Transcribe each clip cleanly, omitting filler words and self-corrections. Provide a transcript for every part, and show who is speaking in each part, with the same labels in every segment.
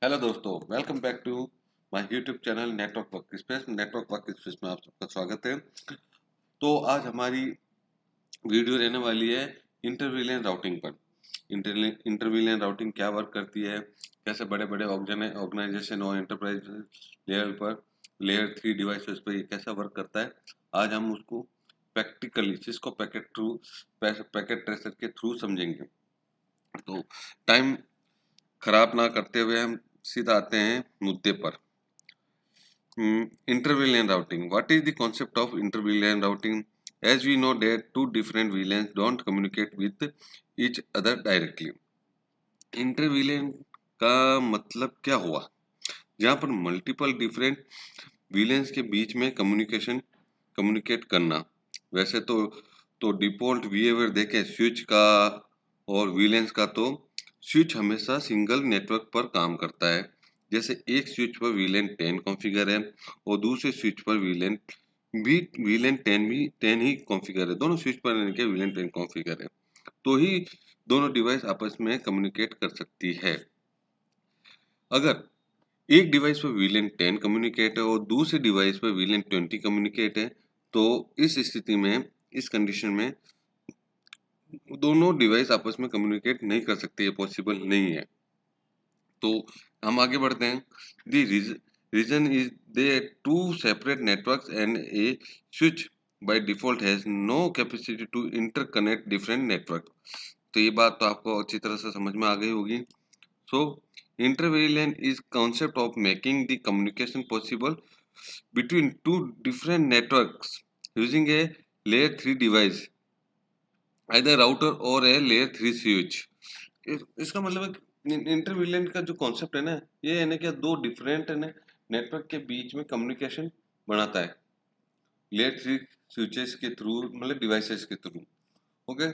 Speaker 1: Hello दोस्तों, welcome back to my YouTube channel network workspace. Network workspace में आप सबका स्वागत है। तो आज हमारी वीडियो रहने वाली है इंटरविलियन राउटिंग पर। इंटरविलियन राउटिंग क्या वर्क करती है, कैसे बड़े बड़े ऑर्गेनाइजेशन और एंटरप्राइज लेवल पर लेयर 3 डिवाइसेस पर ये कैसा वर्क करता है, आज हम उसको प्रैक्टिकली सिस्को पैकेट ट्रेसर के थ्रू समझेंगे। तो टाइम खराब ना करते हुए हम सीधा आते हैं मुद्दे पर। Inter-VLAN routing. What is the concept of inter-VLAN routing? As we know that two different VLANs don't communicate with each other directly. Inter-VLAN का मतलब क्या हुआ? जहाँ पर मल्टीपल डिफरेंट VLANs के बीच में कम्युनिकेट करना। वैसे तो डिफॉल्ट बिहेवियर देखें स्विच का और VLANs का, तो स्विच हमेशा सिंगल नेटवर्क पर काम करता है। जैसे एक स्विच पर VLAN 10 कॉन्फ़िगर है और दूसरे स्विच पर VLAN 10 ही कॉन्फ़िगर है। दोनों स्विच पर इनके VLAN 10 कॉन्फ़िगर है, तो ही दोनों डिवाइस आपस में कम्युनिकेट कर सकती है। अगर एक डिवाइस पर VLAN 10 कम्युनिकेट है और दूसरे डिवाइस पर VLAN 20 कम्युनिकेट है, तो इस स्थिति में, इस कंडीशन में दोनों डिवाइस आपस में कम्युनिकेट नहीं कर सकते, ये पॉसिबल नहीं है। तो हम आगे बढ़ते हैं। The reason is they two separate networks and a switch by default has no capacity to interconnect different network. तो ये बात तो आपको अच्छी तरह से समझ में आ गई होगी। So inter-VLAN is concept of making the communication possible between two different networks using a layer 3 device, either router or a layer 3 switch. इसका मतलब है इंटरविलियन का जो कॉन्सेप्ट है ना, ये है ना क्या दो डिफरेंट है ना नेटवर्क के बीच में कम्युनिकेशन बनाता है लेयर 3 स्विचेस के थ्रू, मतलब डिवाइसेस के थ्रू। ओके,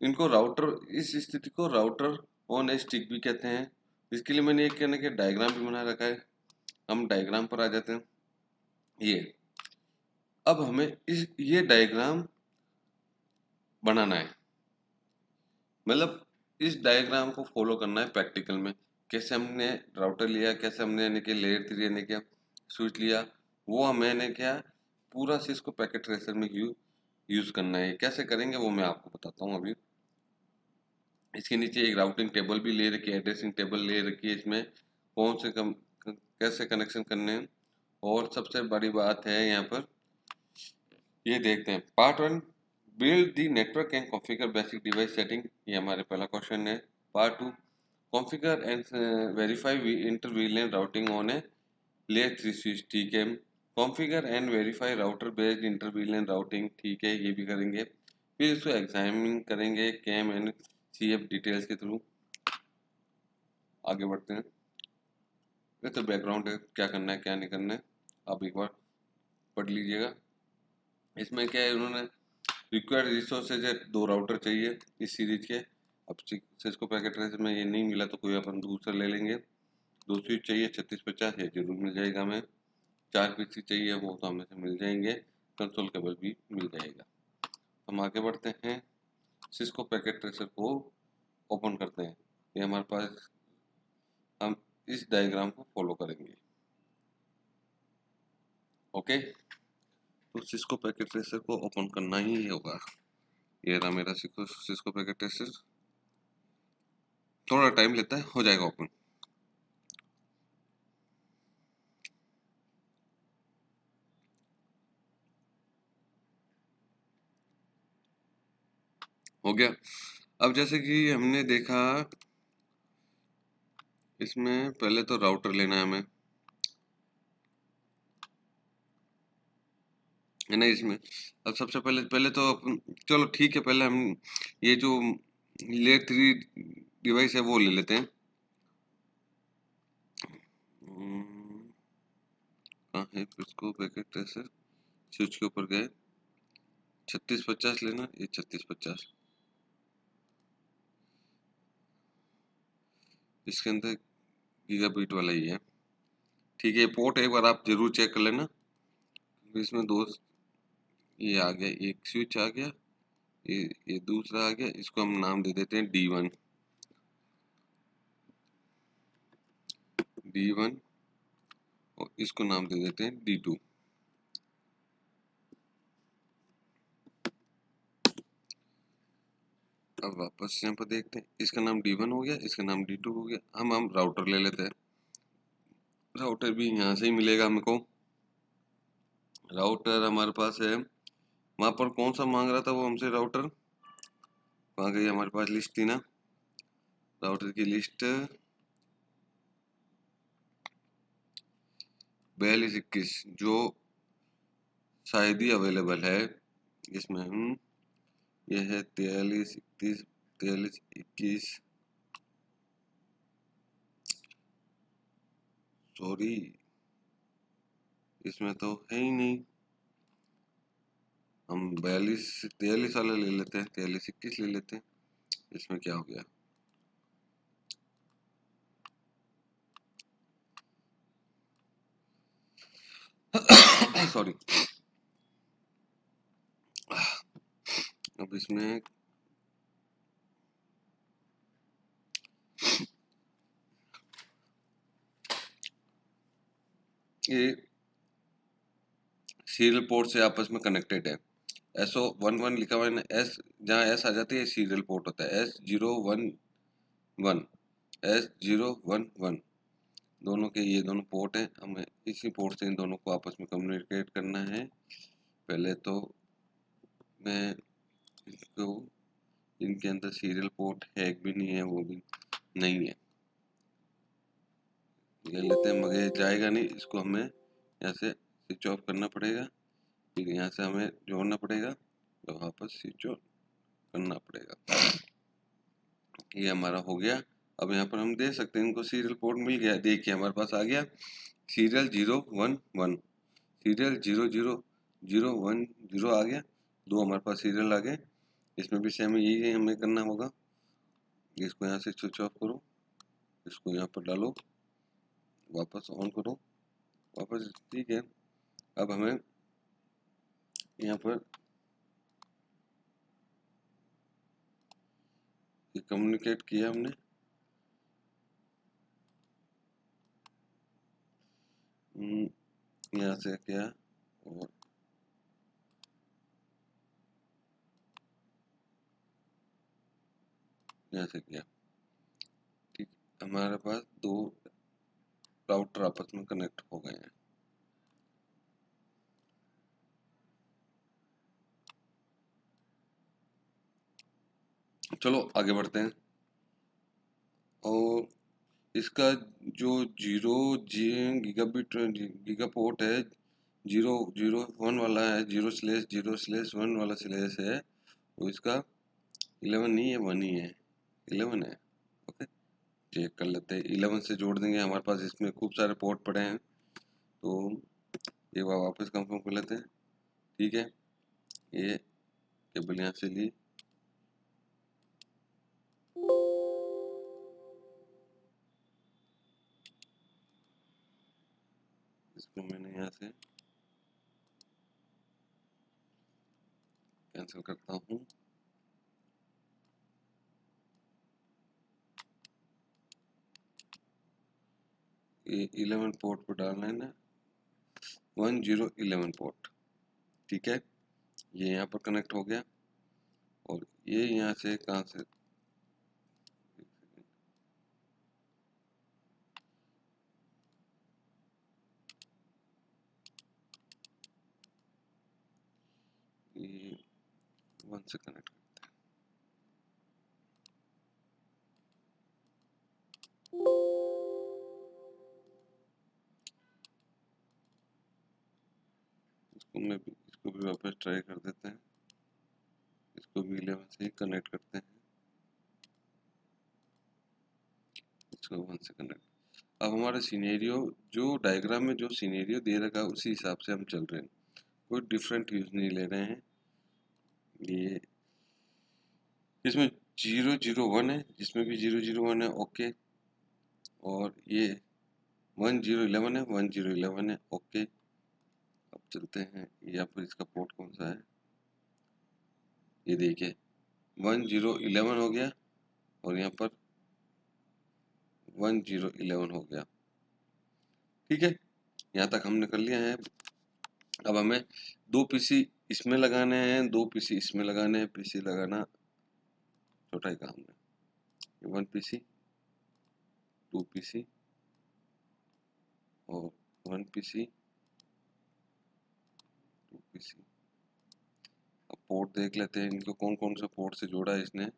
Speaker 1: इनको राउटर, इस स्थिति को राउटर ऑन ए स्टिक भी कहते हैं। इसके लिए मैंने एक कहने के डायग्राम भी बना रखा है। हम डायग्राम पर आ जाते हैं। ये अब हमें ये डायग्राम बनाना है, मतलब इस डायग्राम को फॉलो करना है प्रैक्टिकल में। कैसे हमने राउटर लिया, कैसे हमने यानी कि लेयर 3 यानी क्या स्विच लिया, वो मैंने क्या पूरा सिस्को पैकेट ट्रेसर में यूज करना है। कैसे करेंगे वो मैं आपको बताता हूँ अभी। इसके नीचे एक राउटिंग टेबल भी ले रखी है, एड्रेसिंग टेबल ले रखी है। इसमें कौन से कैसे कनेक्शन करने हैं। और सबसे बड़ी बात है यहाँ पर, ये देखते हैं part 1, build the network and configure basic device setting. ये हमारे पहला क्वेश्चन है। Part 2, configure and verify inter-VLAN routing on a layer 3 switch. ठीक है। Configure and verify router based inter-VLAN routing, ठीक है, ये भी करेंगे। फिर इसको एग्जामिन करेंगे कैम एंड CF डिटेल्स के थ्रू। आगे बढ़ते हैं। ये तो बैकग्राउंड है, क्या करना है क्या नहीं करना है आप एक बार पढ़ लीजिएगा। इसमें क्या है, उन्होंने रिक्वायर्ड रिसोर्सेज है, 2 राउटर चाहिए इस सीरीज के। अब सिस्को पैकेट ट्रेसर में ये नहीं मिला तो कोई अपन दूसरा ले लेंगे। 2 स्विच चाहिए 3650, ये जरूर मिल जाएगा हमें। 4 पीसी चाहिए, वो तो हमें से मिल जाएंगे। कंसोल केबल भी मिल जाएगा। हम आगे बढ़ते हैं, सिस्को पैकेट ट्रेसर को ओपन करते हैं। ये हमारे पास, हम इस डायग्राम को फॉलो करेंगे। ओके, तो सिस्को पैकेट ट्रेसर को ओपन करना ही होगा। ये रहा मेरा सिस्को पैकेट ट्रेसर। थोड़ा टाइम लेता है, हो जाएगा ओपन। हो गया। अब जैसे कि हमने देखा, इसमें पहले तो राउटर लेना है हमें, है ना। इसमें अब सबसे पहले पहले तो चलो ठीक है, पहले हम ये जो लेयर 3 डिवाइस है वो ले लेते हैं। कहाँ है इसको पैकेट ट्रेसर, स्विच के ऊपर गए, 3650 लेना, ये 3650। इसके अंदर गीगाबिट वाला ही है, ठीक है। पोर्ट एक बार आप जरूर चेक कर लेना। इसमें दो, ये आ गया, एक स्विच आ गया, ये दूसरा आ गया। इसको हम नाम दे देते हैं D1। D1 और इसको नाम दे देते हैं D2। अब वापस यहाँ पर देखते हैं, इसका नाम D1 हो गया, इसका नाम D2 हो गया। हम राउटर ले लेते हैं, राउटर भी यहाँ से ही मिलेगा हमको। राउटर हमारे पास है, वहाँ पर कौन सा मांग रहा था वो हमसे राउटर, वहाँ गई हमारे पास लिस्ट थी ना, राउटर की लिस्ट 4221 जो शायद ही अवेलेबल है इसमें। ये है 4331 4321, सॉरी इसमें तो है ही नहीं। हम 43 वाला ले लेते हैं, 4321 ले लेते हैं। इसमें क्या हो गया, सॉरी। अब इसमें ये सीरियल पोर्ट से आपस में कनेक्टेड है। SO11 लिखा हुआ है ना, एस जहाँ एस आ जाती है सीरियल पोर्ट होता है। S011 S011 दोनों के ये दोनों पोर्ट हैं, हमें इसी पोर्ट से इन दोनों को आपस में कम्युनिकेट करना है। पहले तो मैं इसको, इनके अंदर सीरियल पोर्ट है भी नहीं है, वो भी नहीं है, ये लेते हैं मगर जाएगा नहीं, इसको हमें यहाँ से स्विच ऑफ करना पड़ेगा, फिर यहाँ से हमें जोड़ना पड़ेगा, तो वापस स्विच ऑफ करना पड़ेगा। ये हमारा हो गया। अब यहाँ पर हम देख सकते हैं इनको सीरियल पोर्ट मिल गया, देखिए हमारे पास आ गया सीरियल 011, सीरियल 00010 आ गया, दो हमारे पास सीरियल आ गए। इसमें भी सेम यही हमें करना होगा, इसको यहाँ से स्विच ऑफ करो, इसको यहाँ पर डालो, वापस ऑन करो, वापस, ठीक है। अब हमें यहाँ पर ये कम्युनिकेट किया हमने, यहाँ से किया और यहाँ से किया, ठीक। हमारे पास दो राउटर आपस में कनेक्ट हो गए हैं। चलो आगे बढ़ते हैं। और इसका जो 0 गीगा पोर्ट है, 001 वाला है, 0/0/1 वाला स्लेश है, वो इसका 11 नहीं है, 1 ही है, 11 है। ओके, चेक कर लेते हैं, 11 से जोड़ देंगे, हमारे पास इसमें खूब सारे पोर्ट पड़े हैं, तो एक बार वापस कंफर्म कर लेते हैं, ठीक है। ये केबल यहाँ से ली, इसको मैंने यहाँ से कैंसिल करता हूँ। ये 11 पोर्ट पर डालना है ना, 1011 पोर्ट, ठीक है। ये यहाँ पर कनेक्ट हो गया, और ये यहाँ से कहाँ से, ये 1 से कनेक्ट करते हैं। इसको भी वापस ट्राई कर देते हैं, इसको भी 11 से ही कनेक्ट करते हैं, इसको 1 से कनेक्ट। अब हमारा सिनेरियो, जो डायग्राम में जो सिनेरियो दे रखा है उसी हिसाब से हम चल रहे हैं, कोई डिफरेंट यूज नहीं ले रहे हैं। ये इसमें 001 है, जिसमें भी 001 है, ओके। और ये 1011 है, 1011 है, ओके। अब चलते हैं, यहाँ पर इसका पोर्ट कौन सा है, ये देखिए 1011 हो गया, और यहाँ पर 1011 हो गया, ठीक है, यहाँ तक हमने कर लिया है। अब हमें 2 पीसी इसमें लगाने हैं, 2 पीसी इसमें लगाने हैं। पीसी लगाना छोटा ही काम है। 1 पीसी, 2 पीसी और 1 पीसी, 2 पीसी। अब पोर्ट देख लेते हैं इनको कौन कौन से पोर्ट से जोड़ा है इसने।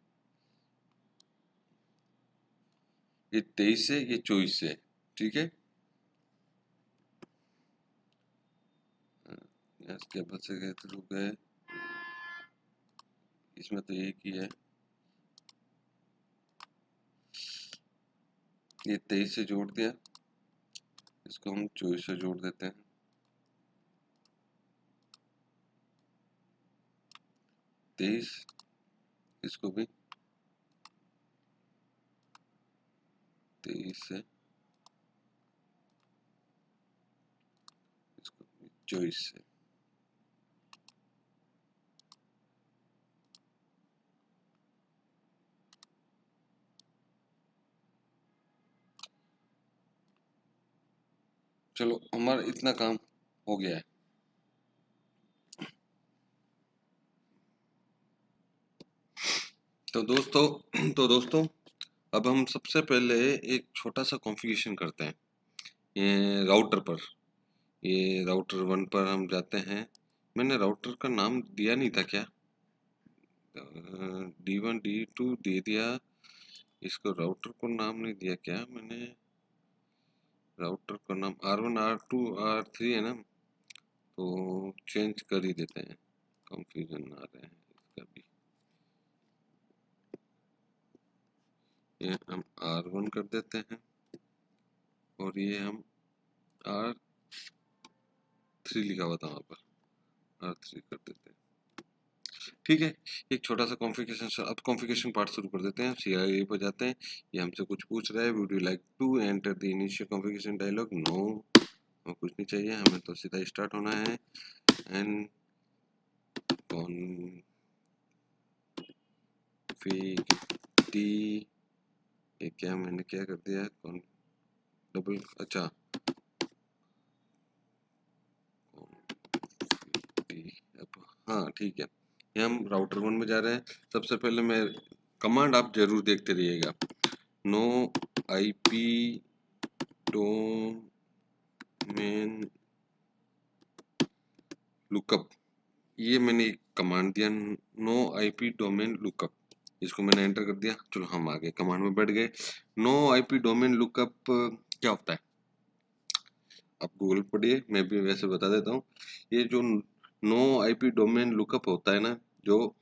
Speaker 1: ये 23 से, ये 24 से, ठीक है। केबल से गए थ्रू गए, इसमें तो एक ही है। ये 23 से जोड़ दिया, इसको हम 24 से जोड़ देते हैं। 23, इसको भी 23 से, इसको भी 24 से। चलो हमारा इतना काम हो गया है। तो दोस्तों अब हम सबसे पहले एक छोटा सा कॉन्फ़िगरेशन करते हैं ये राउटर पर। ये राउटर 1 पर हम जाते हैं। मैंने राउटर का नाम दिया नहीं था क्या? D1 D2 दे दिया, इसको राउटर को नाम नहीं दिया क्या मैंने? राउटर का नाम R1 R2 R3 है ना, तो चेंज कर ही देते हैं, कंफ्यूजन आ रहे हैं इसका भी। ये हम R1 कर देते हैं और ये हम R3 लिखा हुआ था वहाँ पर, R3 कर देते हैं। ठीक है, एक छोटा सा कॉन्फ़िगरेशन। अब कॉन्फ़िगरेशन पार्ट शुरू कर देते हैं। CLI पर जाते हैं। ये हमसे कुछ पूछ रहा है, would you like to enter the initial configuration dialog? No, हमें कुछ नहीं चाहिए, हमें तो सीधा स्टार्ट होना है। एंड कॉन्फ़िग ये क्या मैंने क्या कर दिया? डबल, अच्छा, हाँ ठीक है। ये हम राउटर 1 में जा रहे हैं। सबसे पहले मैं कमांड आप जरूर देखते रहिएगा। नो IP डोमेन लुकअप, ये मैंने एक कमांड दिया, नो IP डोमेन लुकअप। इसको मैंने एंटर कर दिया। चलो हम आगे कमांड में बढ़ गए। नो IP डोमेन लुकअप क्या होता है? आप गूगल पढ़िए, मैं भी वैसे बता देता हूँ। ये जो नो IP डोमेन लुकअप होता है ना, जो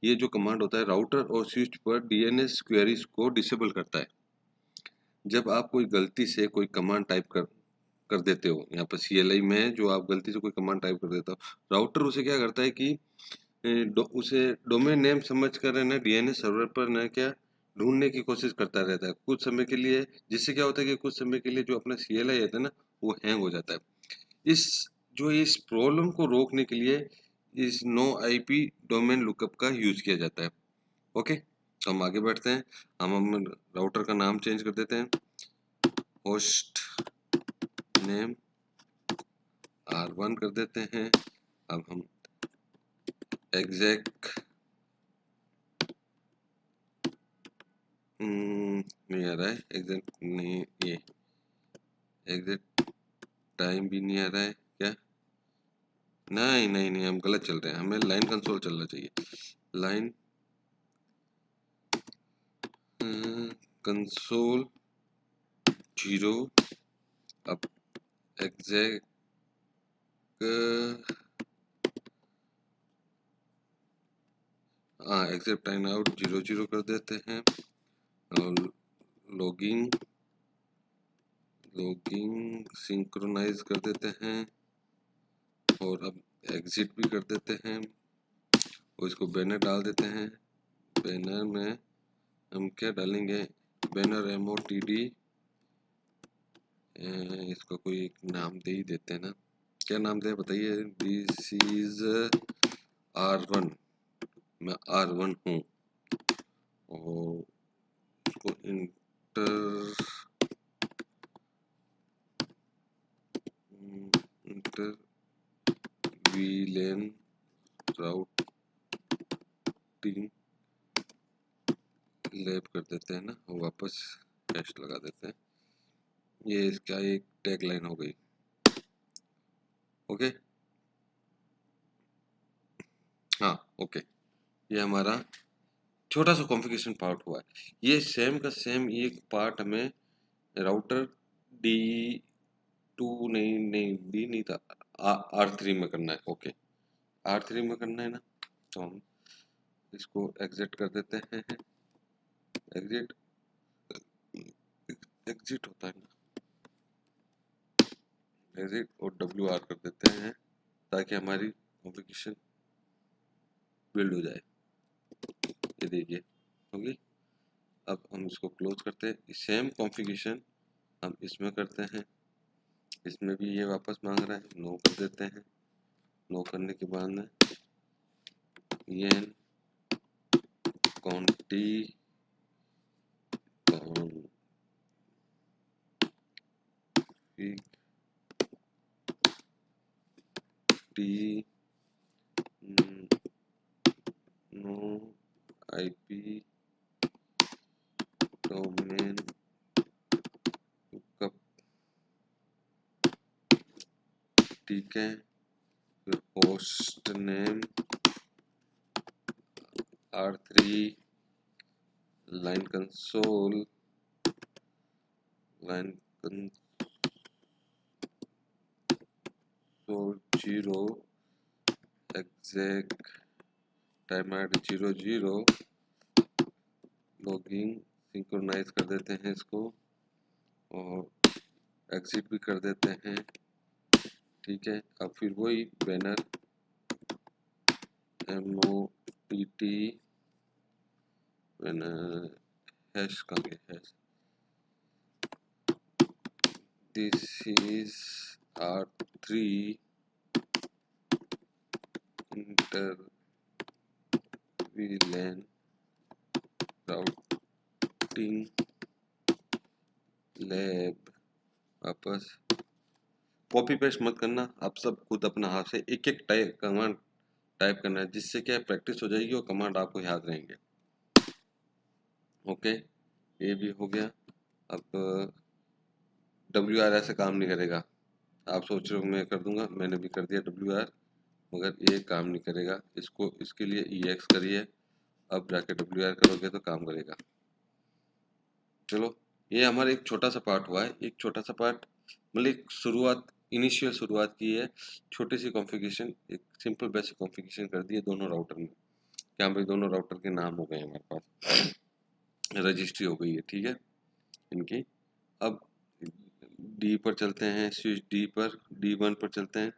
Speaker 1: ये जो कमांड होता है राउटर और स्विच पर DNS क्वेरीज को डिसेबल करता है। जब आप कोई गलती से कोई कमांड टाइप कर देते हो, यहाँ पर CLI में जो आप गलती से कोई कमांड टाइप कर देते हो, राउटर उसे क्या करता है कि उसे डोमेन नेम समझ कर ना DNS सर्वर पर ना क्या ढूंढने की कोशिश करता रहता है कुछ समय के लिए, जिससे क्या होता है कि कुछ समय के लिए जो अपना CLI है ना वो हैंग हो जाता है। इस प्रॉब्लम को रोकने के लिए इस नो IP डोमेन लुकअप का यूज किया जाता है। ओके, तो हम आगे बढ़ते हैं। हम राउटर का नाम चेंज कर देते हैं, होस्ट नेम R1 कर देते हैं। अब हम एग्जैक्ट नहीं आ रहा है, एग्जैक्ट नहीं, ये एग्जैक्ट टाइम भी नहीं आ रहा है क्या? नहीं नहीं नहीं, हम गलत चल रहे हैं, हमें लाइन कंसोल चलना चाहिए। Line console 0। अब एग्जैक्ट एग्जैक्ट टाइम आउट 00 कर देते हैं और लॉगिंग सिंक्रोनाइज कर देते हैं और अब एग्जिट भी कर देते हैं और इसको बैनर डाल देते हैं। बैनर में हम क्या डालेंगे? बैनर MOTD, इसको कोई एक नाम दे ही देते हैं ना, क्या नाम दे बताइए? दिस इज R1, मैं R1 हूँ और इसको inter inter VLAN routing lab कर देते हैं ना, वापस हैश लगा देते हैं। ये इसका एक टैग लाइन हो गई। ओके, हाँ ओके, ये हमारा छोटा सा कॉन्फ़िगरेशन पार्ट हुआ है। ये सेम का सेम एक पार्ट हमें राउटर D2 नहीं D नहीं था, R3 में करना है। ओके, R3 में करना है ना, तो हम इसको एग्जिट कर देते हैं। एग्जिट होता है ना, एग्जिट और WR कर देते हैं ताकि हमारी कॉन्फ़िगरेशन बिल्ड हो जाए। ये देखिए होगी। अब हम इसको क्लोज करते हैं। सेम कॉन्फ़िगरेशन हम इसमें करते हैं। इसमें भी ये वापस मांग रहा है, नो कर देते हैं। नो करने के बाद में quantity no IP domain lookup, ठीक है। फिर host name R3 line console 0 exec time at 00 logging synchronize कर देते हैं इसको और एग्जिट भी कर देते हैं। ठीक है, अब फिर वही बैनर MOTT बैनर हैश का hash, this is R3 inter VLAN routing lab. वापस कॉपी पेस्ट मत करना, आप सब खुद अपना हाथ से एक एक कमांड टाइप करना है, जिससे क्या प्रैक्टिस हो जाएगी और कमांड आपको याद रहेंगे। ओके, ये भी हो गया। अब WR ऐसे काम नहीं करेगा। आप सोच रहे हो मैं कर दूंगा, मैंने भी कर दिया WR, मगर ये काम नहीं करेगा। इसको इसके लिए EX करिए, अब जाके WR करोगे तो काम करेगा। चलो, ये हमारा एक छोटा सा पार्ट हुआ है। एक छोटा सा पार्ट मतलब एक शुरुआत, इनिशियल शुरुआत की है। छोटी सी कॉन्फ़िगरेशन, एक सिंपल बेसिक कॉन्फ़िगरेशन कर दी है दोनों राउटर में। क्या भाई, दोनों राउटर के नाम हो गए हमारे पास, रजिस्ट्री हो गई है। ठीक है इनकी। अब D पर चलते हैं, स्विच D पर, D1 पर चलते हैं।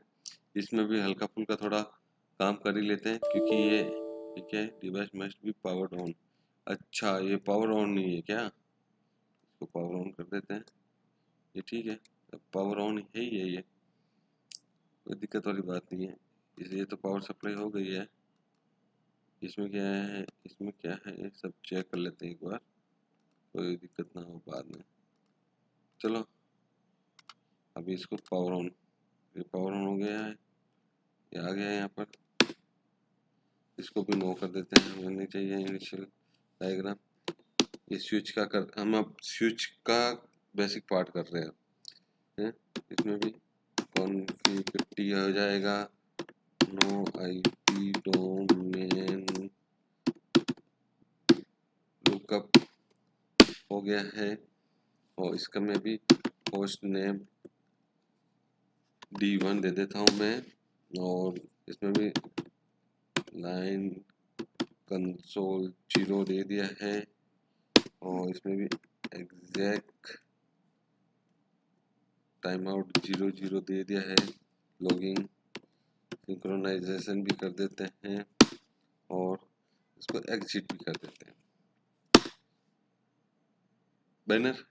Speaker 1: इसमें भी हल्का फुल्का थोड़ा काम कर ही लेते हैं, क्योंकि ये ठीक है, device must be powered on. अच्छा, ये पावर ऑन नहीं है क्या? इसको पावर ऑन कर देते हैं। ये ठीक है, अब पावर ऑन है ही है, ये कोई दिक्कत वाली बात नहीं है। इसलिए तो पावर सप्लाई हो गई है। इसमें क्या है, इसमें क्या है, ये सब चेक कर लेते हैं एक बार, कोई दिक्कत ना हो बाद में। चलो, अभी इसको पावर ऑन, ये पावर ऑन हो गया है, ये आ गया है यहाँ पर। इसको भी नो कर देते हैं, हमें नहीं चाहिए इनिशियल डायग्राम। ये स्विच का हम अब स्विच का बेसिक पार्ट कर रहे हैं। इसमें भी कॉन्फ़िगरिटी हो जाएगा, नो IP डोमेन लुकअप हो गया है। और इसका मैं भी होस्ट नेम D1 दे देता हूँ मैं, और इसमें भी लाइन कंसोल 0 दे दिया है, और इसमें भी एग्जैक्ट टाइम आउट 00 दे दिया है। लॉगिंग सिंक्रोनाइजेशन भी कर देते हैं और इसको एग्जिट भी कर देते हैं। Banner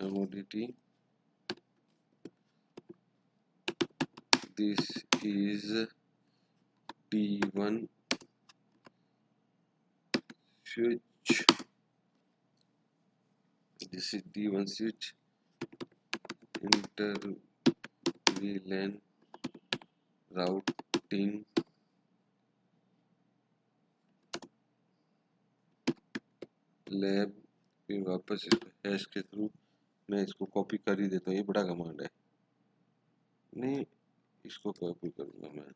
Speaker 1: MODT, this is D1 switch. This is D1 switch. Inter VLAN routing lab. फिर वापस इसको हैश के थ्रू मैं इसको कॉपी कर ही देता हूँ। ये बड़ा कमांड है, नहीं इसको कॉपी करूँगा मैं।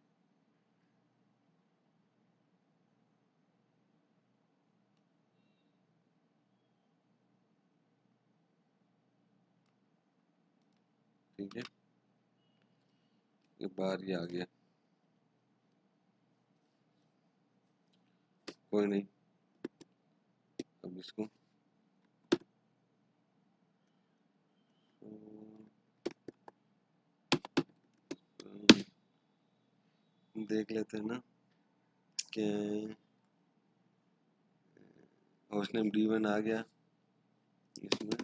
Speaker 1: ठीक है, ये बाहर ही आ गया, कोई नहीं। अब इसको देख लेते हैं ना कि होस्ट नेम D1 आ गया इसमें।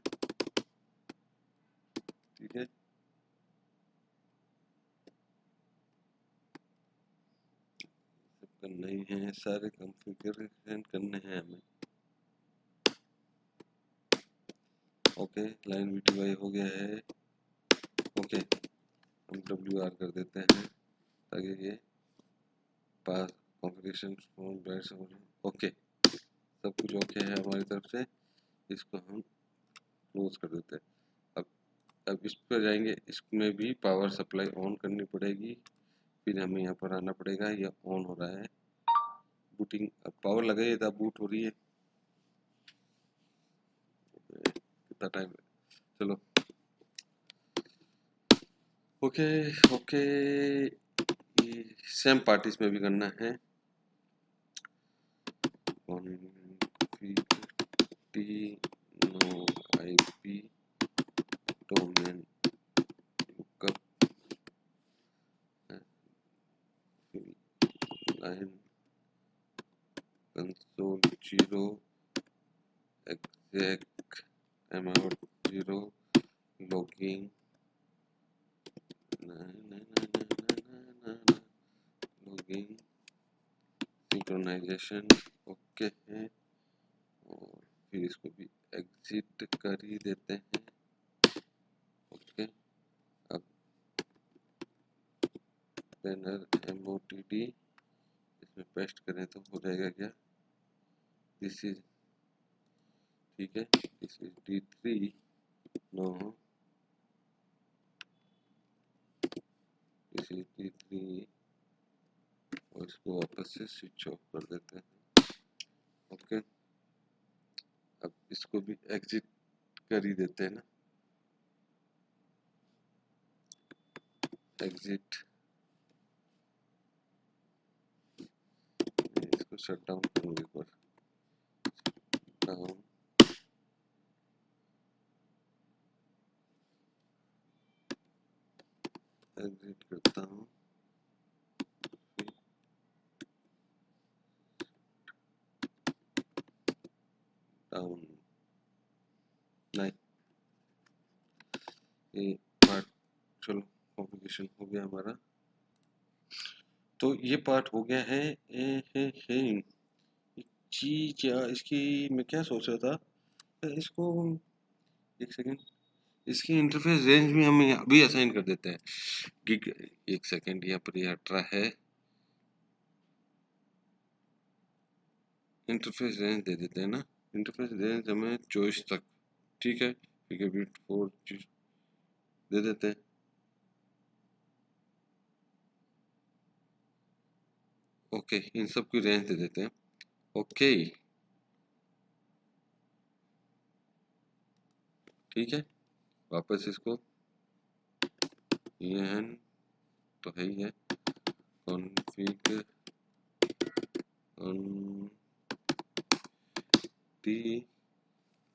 Speaker 1: ठीक है, सब करना ही है, सारे कॉन्फ़िगरेशन करने हैं हमें। ओके, लाइन VTY हो गया है। ओके, हम WR कर देते हैं ताकि ये पास कॉन्फ़िगरेशन ओके, सब कुछ ओके है हमारी तरफ से। इसको हम क्लोज कर देते हैं। अब इस पर जाएंगे, इसमें भी पावर सप्लाई ऑन करनी पड़ेगी। फिर हमें यहाँ पर आना पड़ेगा, ये ऑन हो रहा है बूटिंग। अब पावर लगाइए तब बूट हो रही है। कितना टाइम, चलो ओके ओके। ये सेम पार्ट इसमें भी करना है। No IP domain lookup line console 0 exact amount 0 logging logging synchronization okay है। और फिर इसको भी एग्जिट कर ही देते हैं। ओके, अब बैनर MOTD इसमें पेस्ट करें तो हो जाएगा क्या? दिस इज ठीक है, this is D3 no, this is D3 और इसको वापस से स्विच ऑफ कर देते हैं। ओके, अब इसको भी एग्जिट कर ही देते हैं ना, एग्जिट। इसको शट डाउन करूँगी, एक बार डाउन एग्जिट करता हूँ। डाउन नहीं, ये पार्ट चलो कॉन्फ़िगरेशन हो गया हमारा। तो ये पार्ट हो गया है। चीज या इसकी मैं क्या सोच रहा था, इसको एक सेकेंड, इसकी इंटरफेस रेंज भी हम अभी असाइन कर देते हैं। गिग एक सेकेंड, यहाँ पर ये अल्ट्रा है, इंटरफेस रेंज दे देते हैं ना। इंटरफेस रेंज हमें 24 तक, ठीक है, गीगाबिट 4 दे देते हैं। ओके, इन सब की रेंज दे देते हैं। ओके ठीक है, वापस इसको EN तो है ही है, कॉन्फ़िग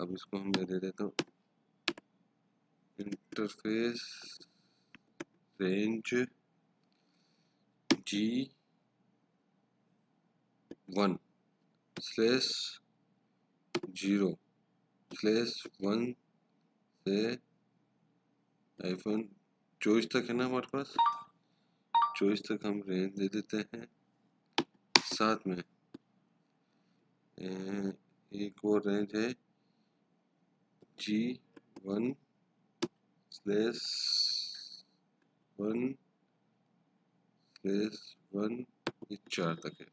Speaker 1: अब इसको हम दे देता हूँ इंटरफेस रेंज G1/0/1 से -24 तक है ना हमारे पास। 24 तक हम रेंज दे देते हैं। साथ में एक और रेंज है G1/1/1, ये 4 तक है।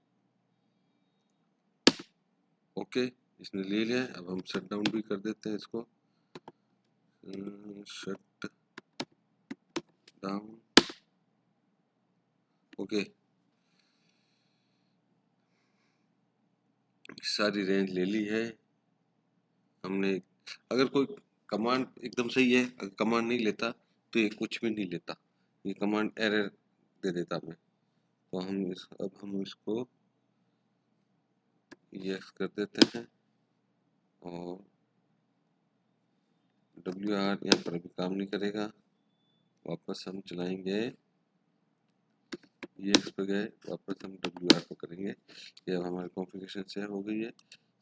Speaker 1: ओके, इसने ले लिया। अब हम शट डाउन भी कर देते हैं इसको, शट डाउन। ओके, सारी रेंज ले ली है हमने। अगर कोई कमांड एकदम सही है, अगर कमांड नहीं लेता तो ये कुछ भी नहीं लेता, ये कमांड एरर दे देता हमें। तो अब हम इसको यस कर देते हैं और WR यहाँ पर अभी काम नहीं करेगा। वापस हम चलाएंगे, यस पे गए, वापस हम WR को करेंगे। ये अब हमारी कॉन्फ़िगरेशन सेव हो गई है।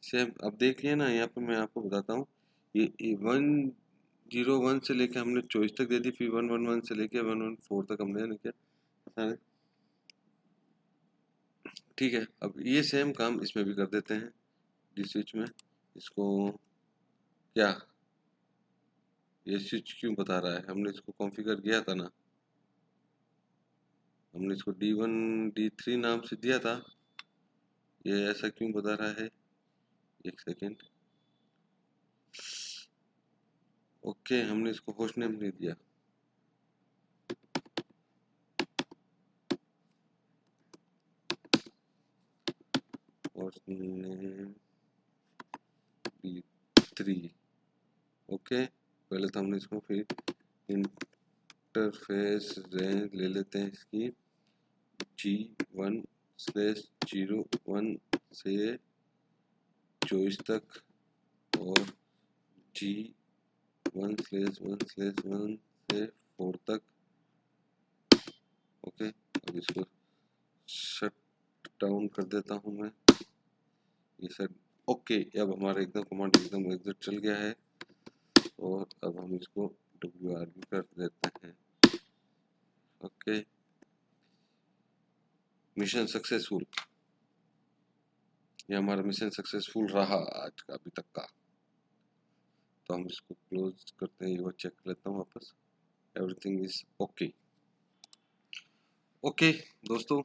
Speaker 1: सेव अब देखिए ना, यहाँ पे मैं आपको बताता हूँ, ये 101 से लेके हमने चॉइस तक दे दी, फिर 111 से लेके 114 तक हमने किया। ठीक है, अब ये सेम काम इसमें भी कर देते हैं, डी स्विच में। इसको क्या, ये स्विच क्यों बता रहा है? हमने इसको कॉन्फ़िगर किया था ना, हमने इसको D1 D3 नाम से दिया था, ये ऐसा क्यों बता रहा है? एक सेकेंड। ओके, हमने इसको होस्ट नेम नहीं दिया। Host name D3। ओके, पहले तो हमने इसको, फिर इंटरफेस रेंज ले लेते हैं इसकी G1/01 से चॉइस तक और G1/1/1 से 4 तक। ओके, अब इसको शट डाउन कर देता हूँ मैं, ये सेट। ओके, अब हमारा एकदम कमांड एकदम एग्जिट चल गया है और अब हम इसको WR भी कर देते हैं। Okay, mission successful. ये हमारा मिशन सक्सेसफुल रहा आज का, अभी तक का। तो हम इसको क्लोज करते हैं, ये चेक कर लेता हूँ वापस, एवरीथिंग इज ओके। ओके दोस्तों,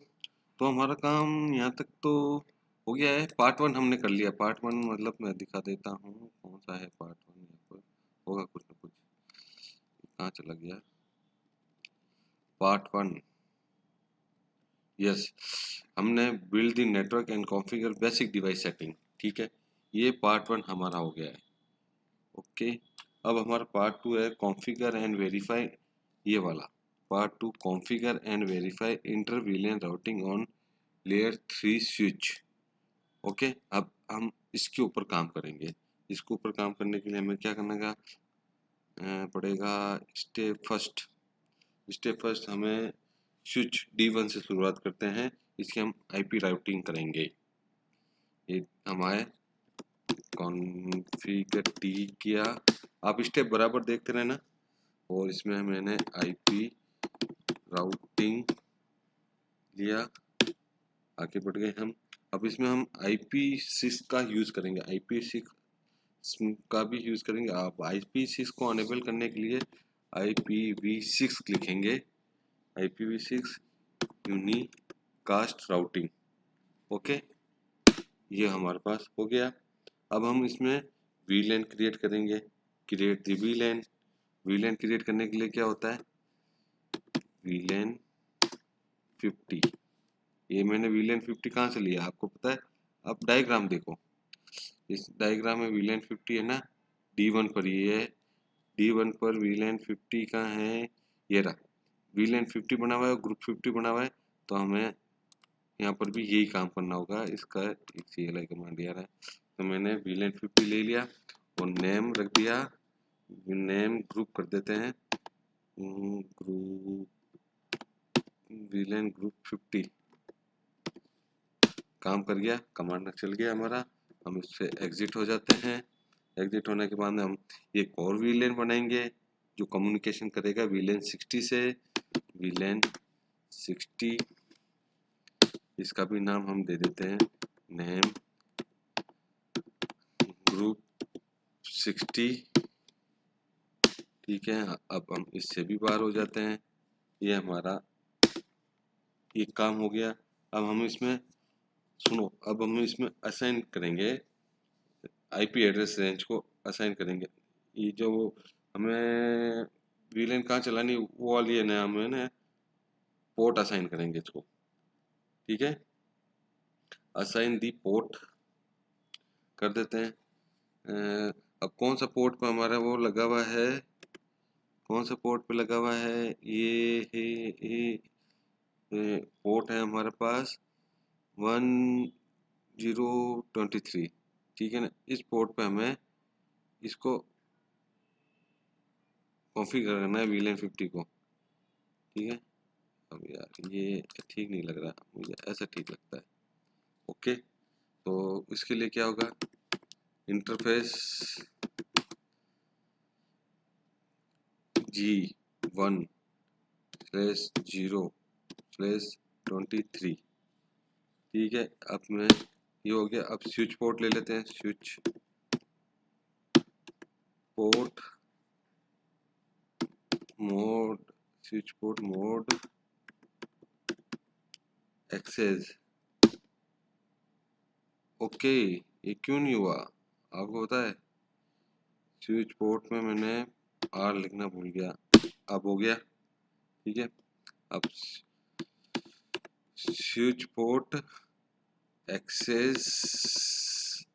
Speaker 1: तो हमारा काम यहाँ तक तो हो गया है। पार्ट 1 हमने कर लिया। पार्ट 1 मतलब मैं दिखा देता हूँ कौन सा है पार्ट 1, यहाँ पर होगा कुछ ना कुछ। कहाँ चला गया पार्ट 1? यस, हमने build the network and configure basic device setting. ठीक है, ये पार्ट 1 हमारा हो गया है। ओके, अब हमारा पार्ट 2 है कॉन्फ़िगर एंड वेरीफाई, ये वाला part 2, configure and verify inter VLAN routing on layer 3 switch. Okay, अब हम इसके ऊपर काम करेंगे। इसके ऊपर काम करने के लिए हमें क्या करना पड़ेगा? स्टेप फर्स्ट हमें स्विच D1 से शुरुआत करते हैं। इसकी हम IP राउटिंग करेंगे। ये हमारे कॉन्फ़िगर T किया, आप स्टेप बराबर देखते रहना। और इसमें मैंने IP राउटिंग लिया, आगे बढ़ गए हम। अब इसमें हम IP6 का यूज़ करेंगे, IP6 का भी यूज़ करेंगे। आप IP6 को अनेबल करने के लिए IPv6 लिखेंगे, IPv6 यूनिकास्ट राउटिंग। ओके, ये हमारे पास हो गया। अब हम इसमें VLAN क्रिएट करेंगे, create the VLAN। VLAN create करने के लिए क्या होता है? VLAN 50। ये मैंने VLAN 50 कहाँ से लिया आपको पता है? आप डायग्राम देखो, इस डायग्राम में VLAN 50 है ना, D1 पर ये है। D1 पर VLAN 50 कहाँ है? ये रहा, VLAN 50 बना हुआ है, ग्रुप 50 बना हुआ है। तो हमें यहाँ पर भी यही काम करना होगा। इसका एक CLI कमांड आ रहा है। तो मैंने VLAN 50 ले लिया और नेम रख दिया, नेम ग्रुप कर देते हैं, ग्रुप VLAN ग्रुप 50। काम कर गया, कमांड चल गया हमारा। हम इससे एग्जिट हो जाते हैं। एग्जिट होने के बाद में हम एक और VLAN बनाएंगे जो कम्युनिकेशन करेगा VLAN 60 से। VLAN 60, इसका भी नाम हम दे देते हैं नेम ग्रुप 60। ठीक है, अब हम इससे भी बाहर हो जाते हैं। ये हमारा एक काम हो गया। अब हम इसमें सुनो, अब हम इसमें असाइन करेंगे, आईपी एड्रेस रेंज को असाइन करेंगे। ये जो हमें वीलन कहाँ चलानी वो वाली है ना, हमें ना पोर्ट असाइन करेंगे इसको। ठीक है, असाइन दी पोर्ट कर देते हैं। अब कौन सा पोर्ट पे हमारा वो लगा हुआ है, कौन सा पोर्ट पे लगा हुआ है, ये पोर्ट है हमारे पास 1023। ठीक है ना, इस पोर्ट पे हमें इसको कॉन्फ़िगर करना है वीलन 50 को। ठीक है, अब यार ये ठीक नहीं लग रहा, मुझे ऐसा ठीक लगता है। ओके, तो इसके लिए क्या होगा, इंटरफेस G1/0/23। ठीक है, अब मैं ये हो गया। अब स्विच पोर्ट ले लेते हैं, switch port mode, switch port mode access. Okay, ये क्यों नहीं हुआ आपको पता है, स्विच पोर्ट में मैंने आर लिखना भूल गया। अब हो गया। ठीक है, अब स्विच पोर्ट एक्सेस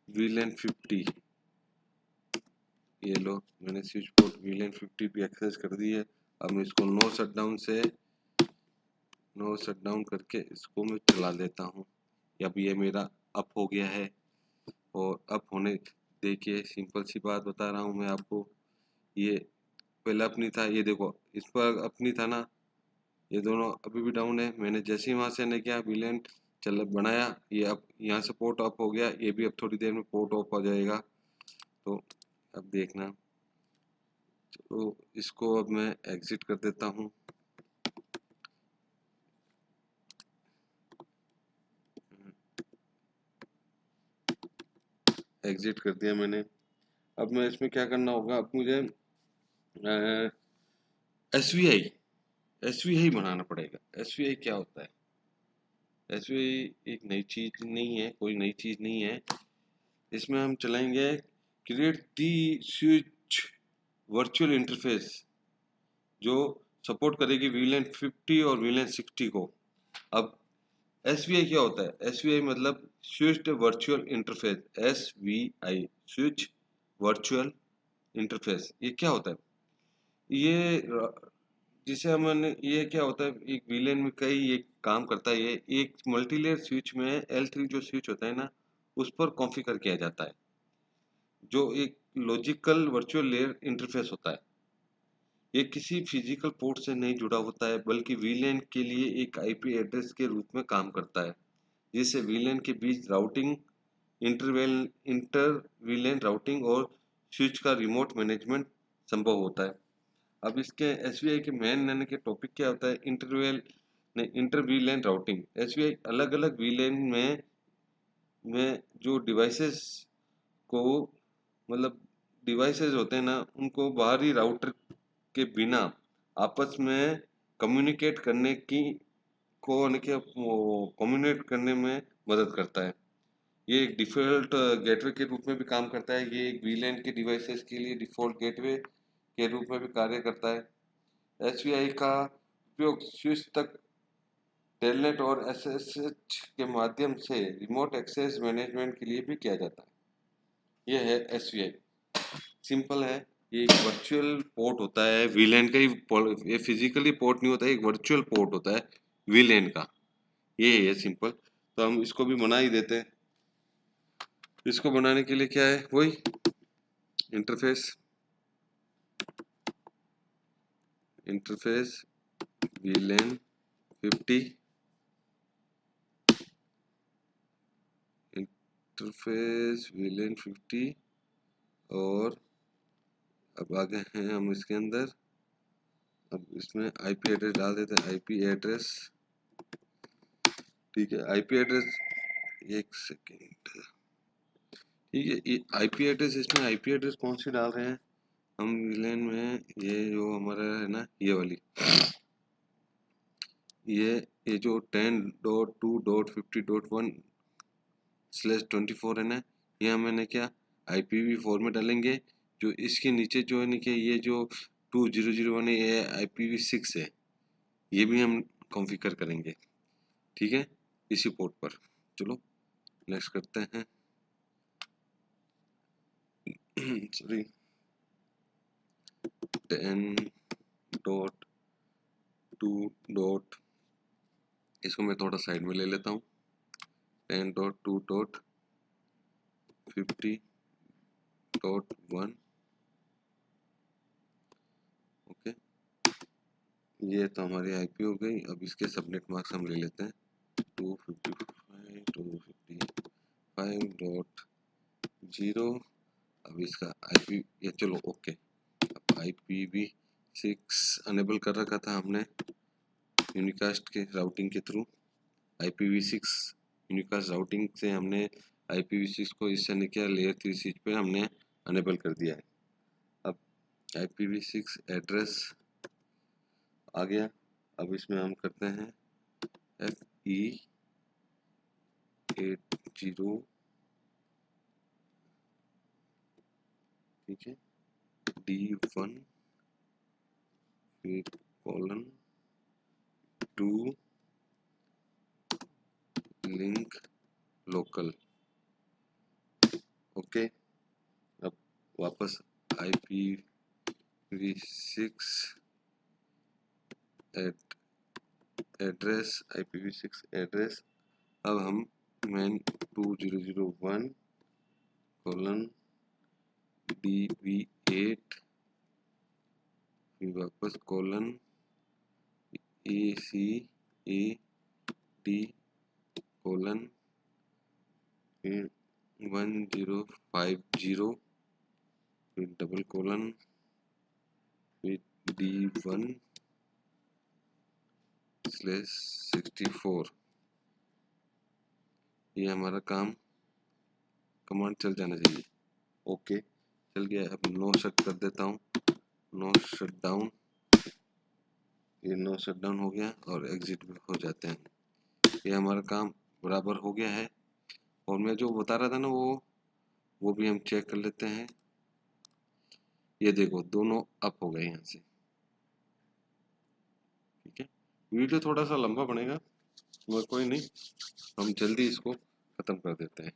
Speaker 1: वीलन 50। ये लो, मैंने स्विच पोर्ट वीलन 50 भी एक्सेस कर दी है। अब मैं इसको नो शटडाउन करके इसको मैं चला देता हूँ। अब ये मेरा अप हो गया है, और अप होने, देखिए सिंपल सी बात बता रहा हूँ मैं आपको, ये पहले अप नहीं था, ये देखो इस पर अप नहीं था ना, ये दोनों अभी भी डाउन है। मैंने जैसे ही वहाँ से ने क्या वीलन चल बनाया, ये अब यहाँ से पोर्ट अप हो गया, ये भी अब थोड़ी देर में पोर्ट ऑफ हो जाएगा। तो अब देखना, तो इसको अब मैं एग्जिट कर देता हूँ। एग्जिट कर दिया मैंने। अब मैं इसमें क्या करना होगा, अब मुझे एसवीआई बनाना पड़ेगा। एसवीआई क्या होता है, एसवीआई एक नई चीज नहीं है, कोई नई चीज नहीं है। इसमें हम चलाएंगे create the switch virtual interface, जो सपोर्ट करेगी वीलन 50 और वीलन 60 को। अब एसवीआई क्या होता है, एसवीआई मतलब switched virtual interface, SVI switch virtual interface. ये क्या होता है, ये जिसे हमने, ये क्या होता है, एक वीलन में कई ये काम करता है। ये एक मल्टीलेयर स्विच में L3 जो स्विच होता है ना, उस पर कॉन्फ़िगर किया जाता है, जो एक लॉजिकल वर्चुअल लेयर इंटरफेस होता है। ये किसी फिजिकल पोर्ट से नहीं जुड़ा होता है, बल्कि वीलन के लिए एक आईपी एड्रेस के रूप में काम करता है, जिससे वीलन के बीच राउटिंग, इंटर वीलन राउटिंग और स्विच का रिमोट मैनेजमेंट संभव होता है। अब इसके एसवीआई के मेन यानी कि टॉपिक क्या होता है, इंटर वीलन राउटिंग। एसवीआई अलग अलग वीलन में जो डिवाइसेस को, मतलब डिवाइसेस होते हैं ना, उनको बाहरी राउटर के बिना आपस में कम्युनिकेट करने की को कम्युनिकेट करने में मदद करता है। ये एक डिफ़ॉल्ट गेटवे के रूप में भी काम करता है। ये एक वीलैन के डिवाइसेस के लिए डिफ़ॉल्ट गेटवे के रूप में भी कार्य करता है। एसवीआई का उपयोग स्विच तक टेलनेट और एसएसएच के माध्यम से रिमोट एक्सेस मैनेजमेंट के लिए भी किया जाता है। यह है एसवीआई, सिंपल है। ये एक वर्चुअल पोर्ट होता है वीलैन का ही, ये फिजिकली पोर्ट नहीं होता है, एक वर्चुअल पोर्ट होता है वीलैन का। ये है सिंपल। तो हम इसको भी बना ही देते हैं। इसको बनाने के लिए क्या है, वही इंटरफेस वीलन 50, इंटरफेस वीलन 50। और अब आगे हैं हम इसके अंदर, अब इसमें आईपी एड्रेस डाल देते हैं, आईपी एड्रेस। ठीक है, आईपी एड्रेस, एक सेकेंड, ठीक है। ये आईपी एड्रेस, इसमें आईपी एड्रेस कौन सी डाल रहे हैं हम VLAN में, ये जो हमारा है ना, ये वाली, ये जो 10.2.50.1/24 है ना, ये मैंने क्या IPv4 में डालेंगे। जो इसके नीचे जो है ना कि ये जो 2001 है, ये IPv6 है, ये भी हम कॉन्फ़िगर करेंगे। ठीक है, इसी पोर्ट पर। चलो नेक्स्ट करते हैं। सॉरी, 10.2. इसको मैं थोड़ा साइड में ले लेता हूँ। 10.2.50.1। ओके, ये तो हमारी आईपी हो गई। अब इसके सबनेट मार्क्स हम ले लेते हैं। 255.255.0। अब इसका आईपी, ये चलो ओके। अब IPv6 अनेबल कर रखा था हमने यूनिकास्ट के राउटिंग के थ्रू। IPv6 यूनिकास्ट राउटिंग से हमने IPv6 को इससे ने क्या लेयर 3 स्विच पे हमने अनेबल कर दिया है। अब IPv6 एड्रेस आ गया। अब इसमें हम करते हैं FE80, ठीक है, D1 फिर :2 लिंक लोकल। ओके, अब वापस IPv6 एड्रेस। अब हम मैन 2001:DB8 फिर वापस :ACAD फिर 1050 फिर डबल कोलन फिर D1/64। ये हमारा कमांड चल जाना चाहिए। ओके, चल गया। अब नो शट कर देता हूँ, नो शट डाउन। ये नो शट डाउन हो गया और एग्जिट हो जाते हैं। ये हमारा काम बराबर हो गया है। और मैं जो बता रहा था ना, वो भी हम चेक कर लेते हैं। ये देखो दोनों अप हो गए यहाँ से। ठीक है, वीडियो थोड़ा सा लंबा बनेगा मगर कोई नहीं, हम जल्दी इसको खत्म कर देते हैं।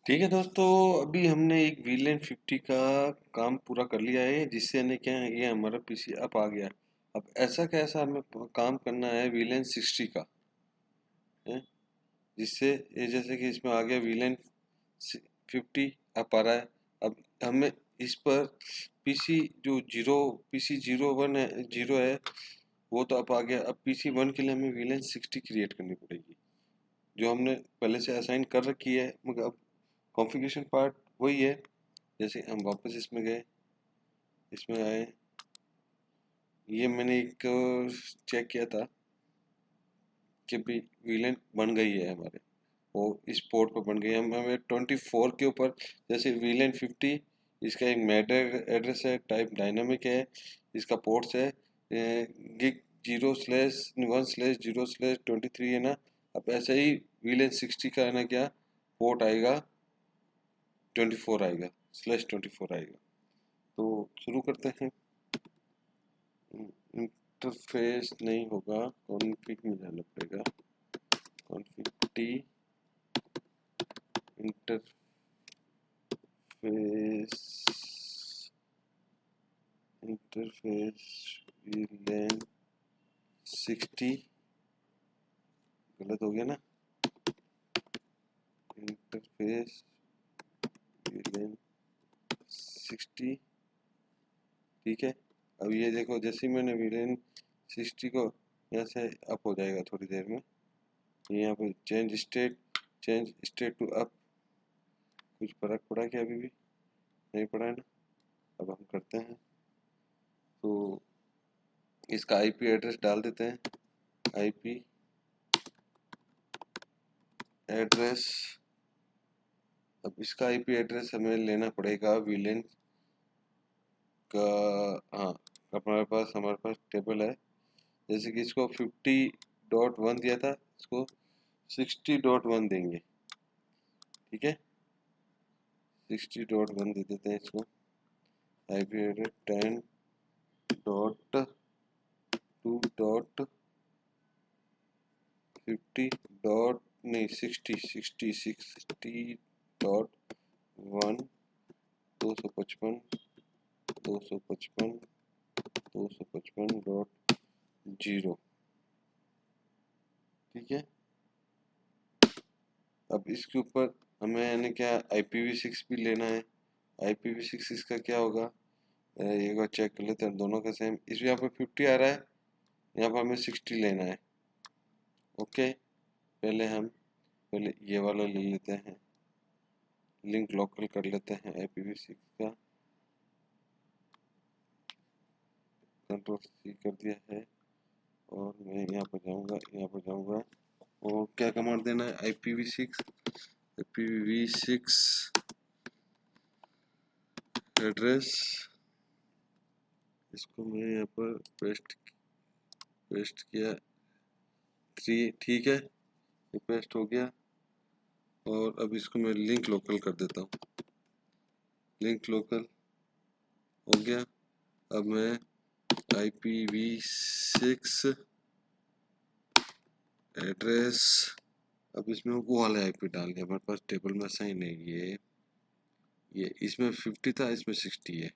Speaker 1: ठीक है दोस्तों, अभी हमने एक VLAN 50 का काम पूरा कर लिया है, जिससे ने क्या है, ये हमारा पीसी अप आ गया। अब ऐसा कैसा हमें काम करना है VLAN 60 का है, जिससे ये जैसे कि इसमें आ गया VLAN 50 अप आ रहा है। अब हमें इस पर PC 01 है, 0 है, वो तो अप आ गया। अब PC 1 के लिए हमें VLAN 60 क्रिएट करनी पड़ेगी, जो हमने पहले से असाइन कर रखी है। मगर अब कॉन्फ़िगरेशन पार्ट वही है। जैसे हम वापस इसमें गए, इसमें आए, ये मैंने एक चेक किया था कि भी VLAN बन गई है हमारे, वो इस पोर्ट पर बन गई है। हमें 24 के ऊपर जैसे VLAN 50, इसका एक मैक एड्रेस है, टाइप डायनामिक है, इसका पोर्ट्स है गिग 0/1/0/23 है ना। अब ऐसे ही VLAN 60 का है ना, क्या पोर्ट आएगा 24 आएगा, /24 आएगा। तो शुरू करते हैं। इंटरफेस नहीं होगा, कॉन्फ़िग में जाना पड़ेगा। कॉन्फ़िग T इंटरफेस VLAN 60, गलत हो गया ना, इंटरफेस VLAN 60। ठीक है, अब ये देखो जैसे ही मैंने VLAN 60 को यहाँ से अप हो जाएगा थोड़ी देर में। यहाँ पे चेंज स्टेट टू अप, कुछ फर्क पड़ा क्या? अभी भी नहीं पड़ा है ना। अब हम करते हैं, तो इसका IP एड्रेस डाल देते हैं। IP एड्रेस, अब इसका आईपी एड्रेस हमें लेना पड़ेगा वीलेन का। हाँ, हमारे पास टेबल है, जैसे कि इसको 50.1 दिया था, इसको 60.1 देंगे। ठीक है, 60.1 दे देते हैं इसको। आईपी एड्रेस 10.2.50 डॉट नहीं 60.1 255.255.0। ठीक है, अब इसके ऊपर हमें यानी क्या IPv6 भी लेना है। IPv6 इसका क्या होगा, एक बार चेक कर लेते हैं दोनों का सेम। इस यहाँ पे 50 आ रहा है, यहाँ पर हमें 60 लेना है। ओके, पहले ये वाला ले लेते हैं, लिंक लोकल कर लेते हैं IPv6 का, Ctrl+C कर दिया है, और मैं यहाँ पर जाऊँगा और क्या कमांड देना है, IPv6 एड्रेस, इसको मैं यहाँ पर पेस्ट किया 3। ठीक है, ये पेस्ट हो गया, और अब इसको मैं लिंक लोकल कर देता हूँ। लिंक लोकल हो गया। अब मैं IPv6 एड्रेस, अब इसमें वो वाला IP डाल दिया, हमारे पास टेबल में साइन है ये इसमें 50 था, इसमें 60 है।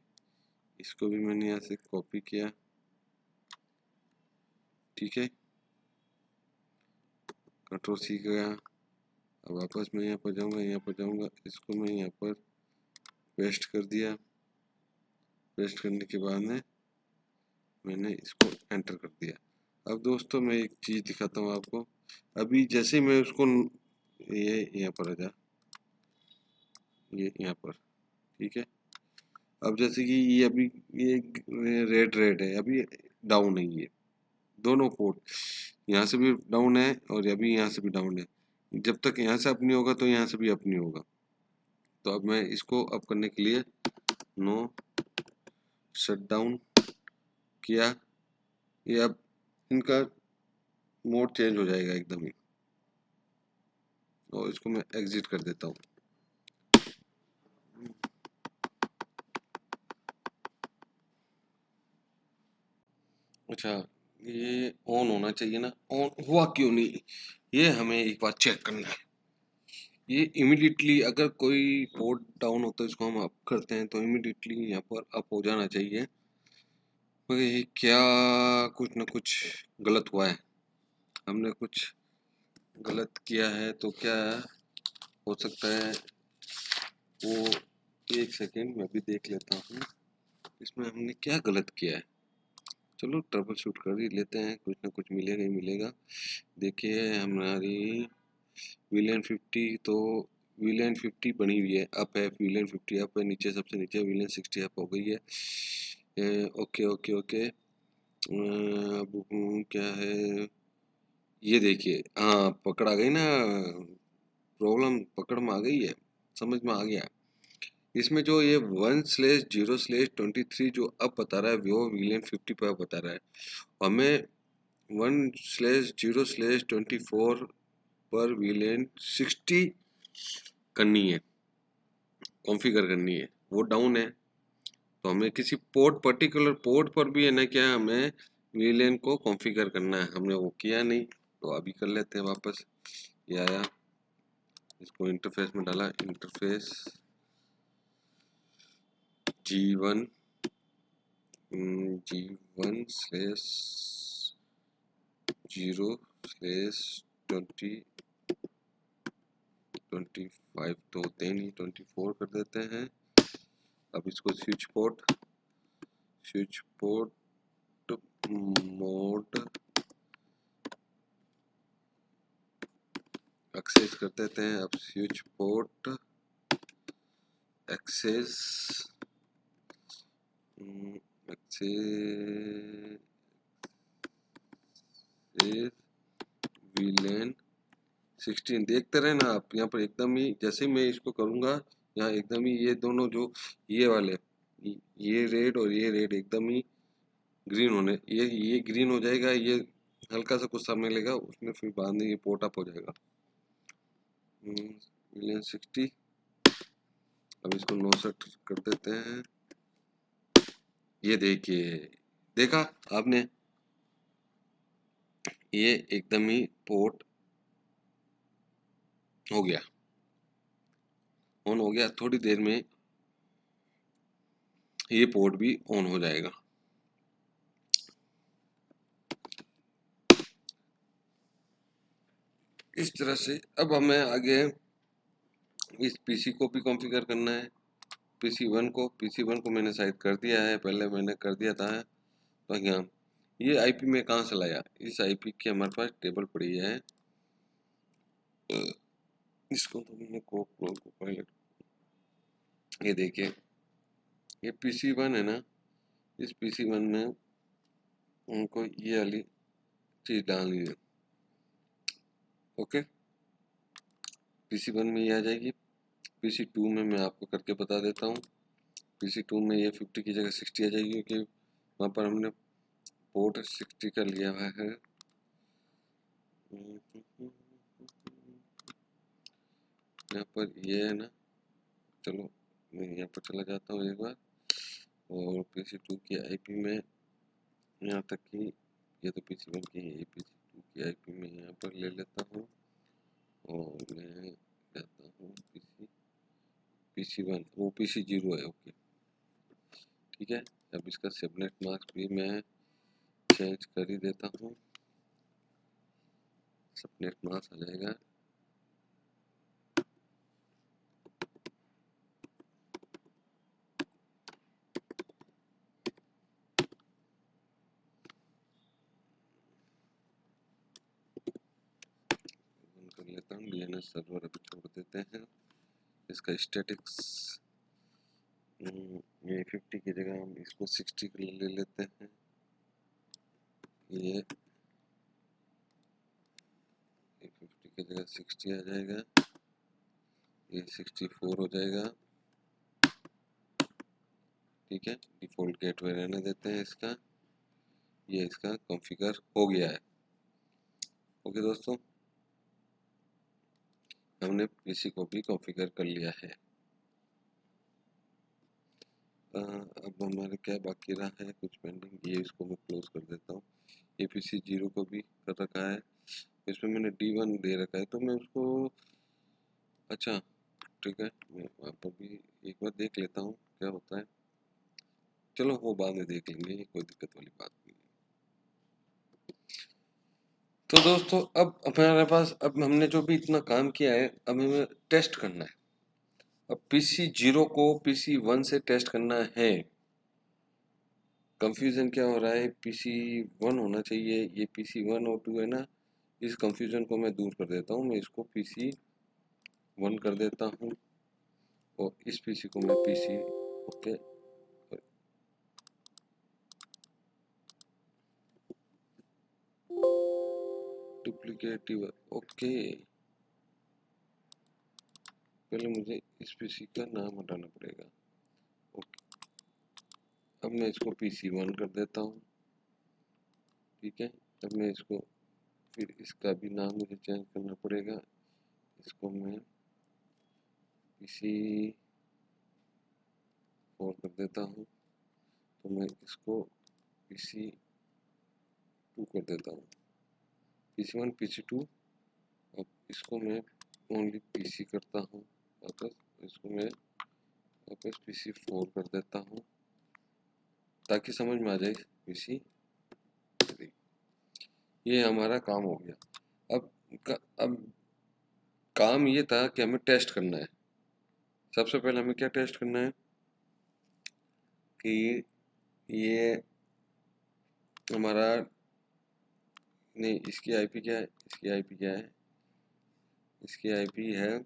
Speaker 1: इसको भी मैंने यहाँ से कॉपी किया। ठीक है, Ctrl+C गया। अब वापस मैं यहाँ पर जाऊँगा, इसको मैं यहाँ पर पेस्ट कर दिया। पेस्ट करने के बाद में मैंने इसको एंटर कर दिया। अब दोस्तों मैं एक चीज़ दिखाता हूँ आपको। अभी जैसे मैं उसको, ये यहाँ पर आ जा, ये यहाँ पर, ठीक है। अब जैसे कि ये अभी ये रेड है, अभी डाउन है, ये दोनों पोर्ट यहाँ से भी डाउन है और अभी यहाँ से भी डाउन है। जब तक यहाँ से अप नहीं होगा तो यहाँ से भी अप नहीं होगा। तो अब मैं इसको अप करने के लिए नो शट डाउन किया, ये अब इनका मोड चेंज हो जाएगा एकदम ही, और इसको मैं एग्जिट कर देता हूँ। अच्छा, ये ऑन होना चाहिए ना, ऑन हुआ क्यों नहीं, ये हमें एक बार चेक करना है। ये इमिडिएटली अगर कोई पोर्ट डाउन होता है, इसको हम अप करते हैं तो इमिडिएटली यहाँ पर अप हो जाना चाहिए। मगर ये क्या, कुछ ना कुछ गलत हुआ है, हमने कुछ गलत किया है, तो क्या हो सकता है वो, एक सेकेंड मैं भी देख लेता हूँ इसमें हमने क्या गलत किया है। चलो ट्रबल शूट कर ही लेते हैं, कुछ ना कुछ मिलेगा ही मिलेगा। देखिए हमारी VLAN 50, तो VLAN 50 बनी हुई है, अप है, VLAN 50 अप है, नीचे सबसे नीचे VLAN 60 अप हो गई है। ओके ओके ओके, अब क्या है, ये देखिए, हाँ पकड़ आ गई ना, प्रॉब्लम पकड़ में आ गई है, समझ में आ गया। इसमें जो ये 1/0/23 जो अब बता रहा है वो VLAN 50 पर बता रहा है, हमें 1/0/24 पर VLAN 60 करनी है, कॉन्फ़िगर करनी है, वो डाउन है। तो हमें किसी पर्टिकुलर पोर्ट पर भी है ना, क्या हमें VLAN को कॉन्फ़िगर करना है, हमने वो किया नहीं, तो अभी कर लेते हैं वापस। ये आया, इसको इंटरफेस में डाला, इंटरफेस G1 0/20/25 तो होते ही नहीं, 24 कर देते हैं। अब इसको स्विच पोर्ट मोड एक्सेस कर देते हैं। अब स्विच पोर्ट एक्सेस VLAN 16 देखते रहे ना आप। यहाँ पर एकदम ही जैसे ही मैं इसको करूँगा, यहाँ एकदम ही ये दोनों जो ये वाले, ये रेड और ये रेड एकदम ही ग्रीन होने, ये ग्रीन हो जाएगा। ये हल्का सा कुछ समय लेगा उसमें, फिर बाद में ये पोर्ट अप हो जाएगा। 60। अब इसको 69 कर देते हैं। ये देखिए, देखा आपने, ये एकदम ही पोर्ट हो गया, ऑन हो गया। थोड़ी देर में ये पोर्ट भी ऑन हो जाएगा। इस तरह से अब हमें आगे इस पीसी को भी कॉन्फ़िगर करना है। पीसी वन को मैंने शायद कर दिया है, पहले मैंने कर दिया था। तो यहाँ ये आईपी में कहाँ से लाया, इस आईपी की हमारे पास टेबल पड़ी है। इसको तो मैंने पायलट, ये देखिए, ये PC1 है ना, इस PC1 में उनको ये वाली चीज डालनी है। ओके, PC1 में ये आ जाएगी। PC2 में मैं आपको करके बता देता हूँ। PC2 में ये 50 की जगह 60 आ जाएगी, क्योंकि वहाँ पर हमने पोर्ट 60 का लिया हुआ है। यहाँ पर ये है ना, चलो मैं यहाँ पर चला जाता हूँ एक बार, और PC2 की आईपी में यहाँ तक कि ये तो PC1 की है, PC2 की आईपी में यहाँ पर ले लेता हूँ, और मैं जाता हूँ PC1, वो PC0 है। ओके ठीक है। अब इसका सबनेट मास्क भी मैं चेंज कर ही देता हूँ, सबनेट मास्क आ जाएगा। कर लेता हूँ, DNS सर्वर अभी छोड़ देते हैं। इसका स्टैटिक्स ये 50 की जगह हम इसको 60 के लिए ले लेते हैं। ये 50 की जगह 60 आ जाएगा, ये 64 हो जाएगा। ठीक है, डिफ़ॉल्ट गेटवे रहने देते हैं इसका। ये इसका कॉन्फ़िगर हो गया है। ओके दोस्तों, हमने पीसी को भी कॉन्फ़िगर कर लिया है। अब हमारे क्या बाकी रहा है, कुछ पेंडिंग, ये इसको मैं क्लोज कर देता हूँ। ये PC0 को भी कर रखा है, इसमें मैंने D1 दे रखा है, तो मैं उसको, अच्छा ठीक है, मैं वहाँ पर भी एक बार देख लेता हूँ क्या होता है। चलो वो बाद में देख लेंगे, ये कोई दिक्कत वाली बात नहीं है। तो दोस्तों, अब हमारे पास, अब हमने जो भी इतना काम किया है, अब हमें टेस्ट करना है। अब PC0 को PC1 से टेस्ट करना है। कंफ्यूजन क्या हो रहा है, PC1 होना चाहिए, ये PC1 और 2 है ना, इस कंफ्यूजन को मैं दूर कर देता हूँ। मैं इसको PC1 कर देता हूँ, और इस PC को मैं PC, ओके, डुप्लीकेट, ओके। पहले मुझे इस PC का नाम हटाना पड़ेगा। ओके, अब मैं इसको PC1 कर देता हूँ। ठीक है, अब मैं इसको, फिर इसका भी नाम मुझे चेंज करना पड़ेगा। इसको मैं PC4 कर देता हूँ, तो मैं इसको PC2 कर देता हूँ। PC1 PC2, अब इसको मैं ओनली PC करता हूँ वापस, इसको मैं वापस PC4 कर देता हूँ, ताकि समझ में आ जाए PC3। ये हमारा काम हो गया। अब काम ये था कि हमें टेस्ट करना है। सबसे पहले हमें क्या टेस्ट करना है कि ये हमारा, नहीं, इसकी आईपी क्या है, इसकी आईपी क्या है, इसकी आईपी है,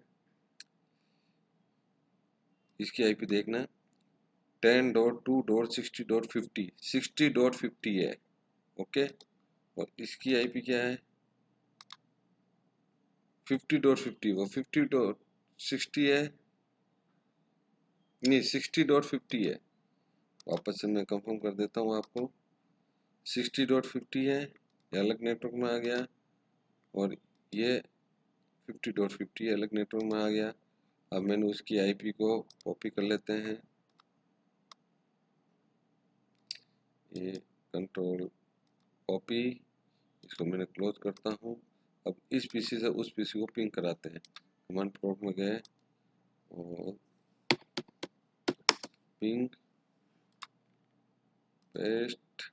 Speaker 1: इसकी आईपी देखना 10.2.60.50, 60.50 है। ओके, और इसकी आईपी क्या है, 50.50 वो 50.60 है, नहीं 60.50 है। वापस से मैं कंफर्म कर देता हूँ आपको, 60.50 है, ये अलग नेटवर्क में आ गया, और ये 50.50 अलग नेटवर्क में आ गया। अब मैंने उसकी आईपी को कॉपी कर लेते हैं, ये कंट्रोल कॉपी, इसको मैंने क्लोज करता हूँ। अब इस पीसी से उस पीसी को पिंग कराते हैं। कमांड प्रॉम्प्ट में गए और पिंग पेस्ट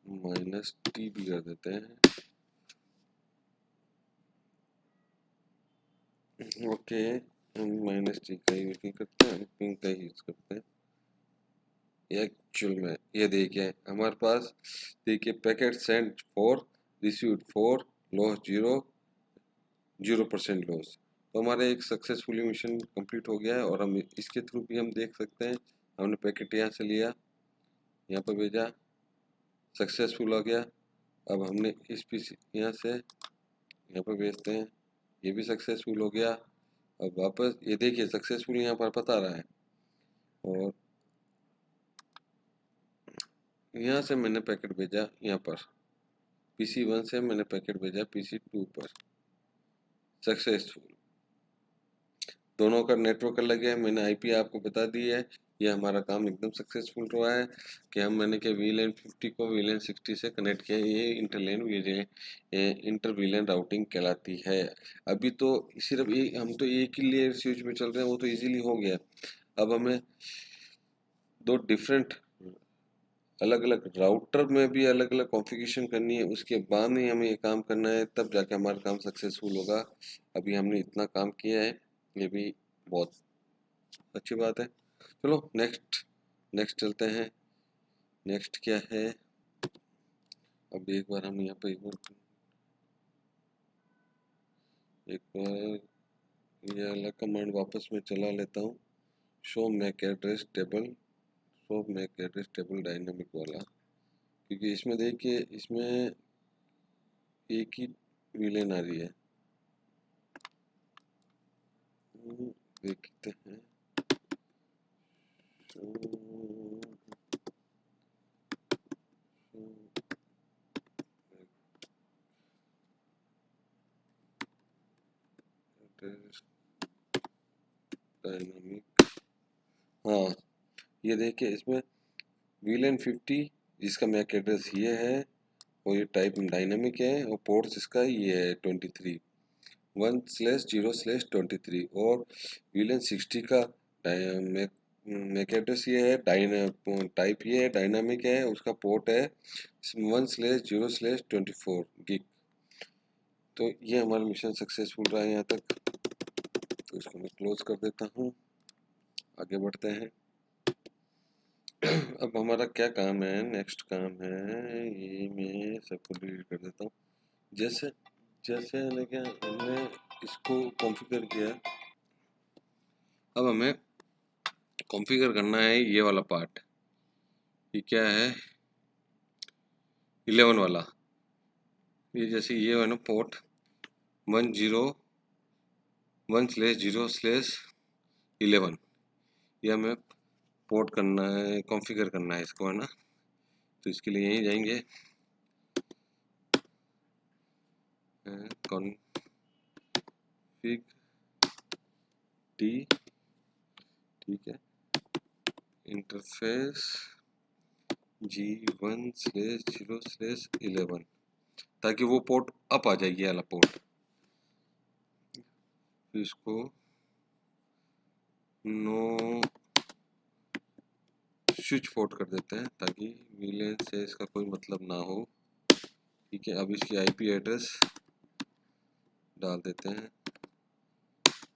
Speaker 1: -t भी कर देते हैं। ओके, हम -t का यूज नहीं करते हैं, पिंग का यूज करते हैं। एक्चुअल में ये देखिए हमारे पास, देखिए packet send 4 received 4 loss 0% loss. तो हमारा एक सक्सेसफुली मिशन कंप्लीट हो गया है, और हम इसके थ्रू भी हम देख सकते हैं। हमने पैकेट यहाँ से लिया, यहाँ पर भेजा, सक्सेसफुल हो गया। अब हमने इस पीसी यहाँ से यहाँ पर भेजते हैं, ये भी सक्सेसफुल हो गया। अब वापस ये देखिए सक्सेसफुल यहाँ पर बता रहा है, और यहाँ से मैंने पैकेट भेजा यहाँ पर, PC1 से मैंने पैकेट भेजा PC2 पर, सक्सेसफुल। दोनों का नेटवर्क अलग है, मैंने आईपी आपको बता दी है। ये हमारा काम एकदम सक्सेसफुल रहा है कि मैंने क्या VLAN 50 को VLAN 60 से कनेक्ट किया। ये इंटर VLAN राउटिंग कहलाती है। अभी तो सिर्फ हम तो एक ही लेयर स्विच में चल रहे हैं, वो तो इजीली हो गया। अब हमें दो डिफरेंट अलग अलग राउटर में भी अलग अलग कॉन्फ़िगरेशन करनी है, उसके बाद ही हमें ये काम करना है, तब जाके हमारा काम सक्सेसफुल होगा। अभी हमने इतना काम किया है, ये भी बहुत अच्छी बात है। चलो नेक्स्ट चलते हैं। नेक्स्ट क्या है, अब एक बार हम यहाँ पे एक बार ये अलग कमांड वापस में चला लेता हूँ, show MAC address table dynamic वाला, क्योंकि इसमें देखिए इसमें एक ही VLAN आ रही है। देखते हैं, डायनामिक, हाँ ये देखिए इसमें VLAN 50 जिसका मैक एड्रेस ये है, और ये टाइप डायनामिक है, और पोर्ट्स इसका ये है 23 1/0/23, और VLAN 60 का मैक एड्रेस ये है, टाइप ये है डायनामिक है, उसका पोर्ट है 1/0/24 गिग। तो ये हमारा मिशन सक्सेसफुल रहा है यहाँ तक, तो इसको मैं क्लोज कर देता हूँ। आगे बढ़ते हैं। अब हमारा क्या काम है, नेक्स्ट काम है, ये मैं सबको डिलीट कर देता हूँ। जैसे जैसे हमने इसको कॉन्फ़िगर किया, अब हमें कॉन्फ़िगर करना है ये वाला पार्ट। ये क्या है, 11 वाला, ये जैसे ये है ना पोर्ट 101/0/11, ये हमें पोर्ट करना है, कॉन्फ़िगर करना है इसको, है ना। तो इसके लिए यहीं जाएंगे, कॉन्फ़िग टी, ठीक है, इंटरफेस G1/0/11, ताकि वो पोर्ट अप आ जाएगी वाला पोर्ट। इसको नो स्विच पोर्ट कर देते हैं, ताकि VLAN से इसका कोई मतलब ना हो। ठीक है, अब इसकी आईपी एड्रेस डाल देते हैं।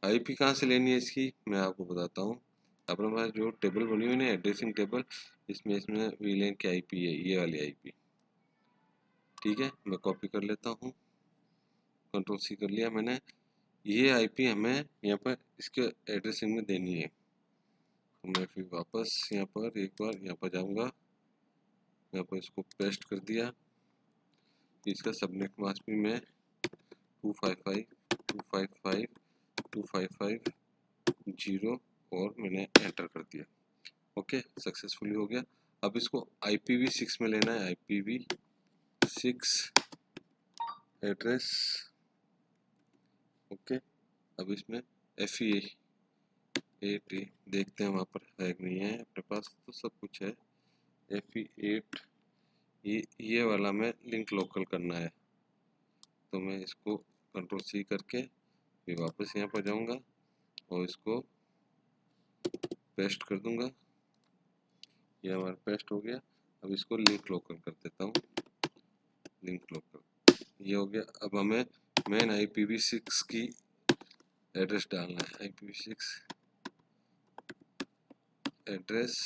Speaker 1: आईपी कहाँ से लेनी है इसकी मैं आपको बताता हूँ। अपने पास जो टेबल बनी हुई है ना, एड्रेसिंग टेबल, इसमें VLAN की आईपी है, ये वाली आईपी। ठीक है, मैं कॉपी कर लेता हूँ, Ctrl+C कर लिया मैंने। ये आईपी हमें यहाँ पर इसके एड्रेसिंग में देनी है। तो मैं फिर वापस यहाँ पर एक बार यहाँ पर जाऊँगा, यहाँ पर इसको पेस्ट कर दिया। इसका सबनेट मास्क भी मैं 255 255.255.0 और मैंने एंटर कर दिया। ओके, सक्सेसफुली हो गया। अब इसको IPv6 में लेना है, IPv6 एड्रेस। ओके, अब इसमें FE8 देखते हैं वहाँ पर है कि नहीं है। अपने पास तो सब कुछ है। FE8 ये वाला में लिंक लोकल करना है, तो मैं इसको Ctrl+C करके फिर वापस यहाँ पर जाऊँगा और इसको पेस्ट कर दूंगा। ये हमारा पेस्ट हो गया। अब इसको लिंक लोकल कर देता हूँ, लिंक लोकल, ये हो गया। अब हमें मेन IPv6 की एड्रेस डालना है, IPv6 एड्रेस,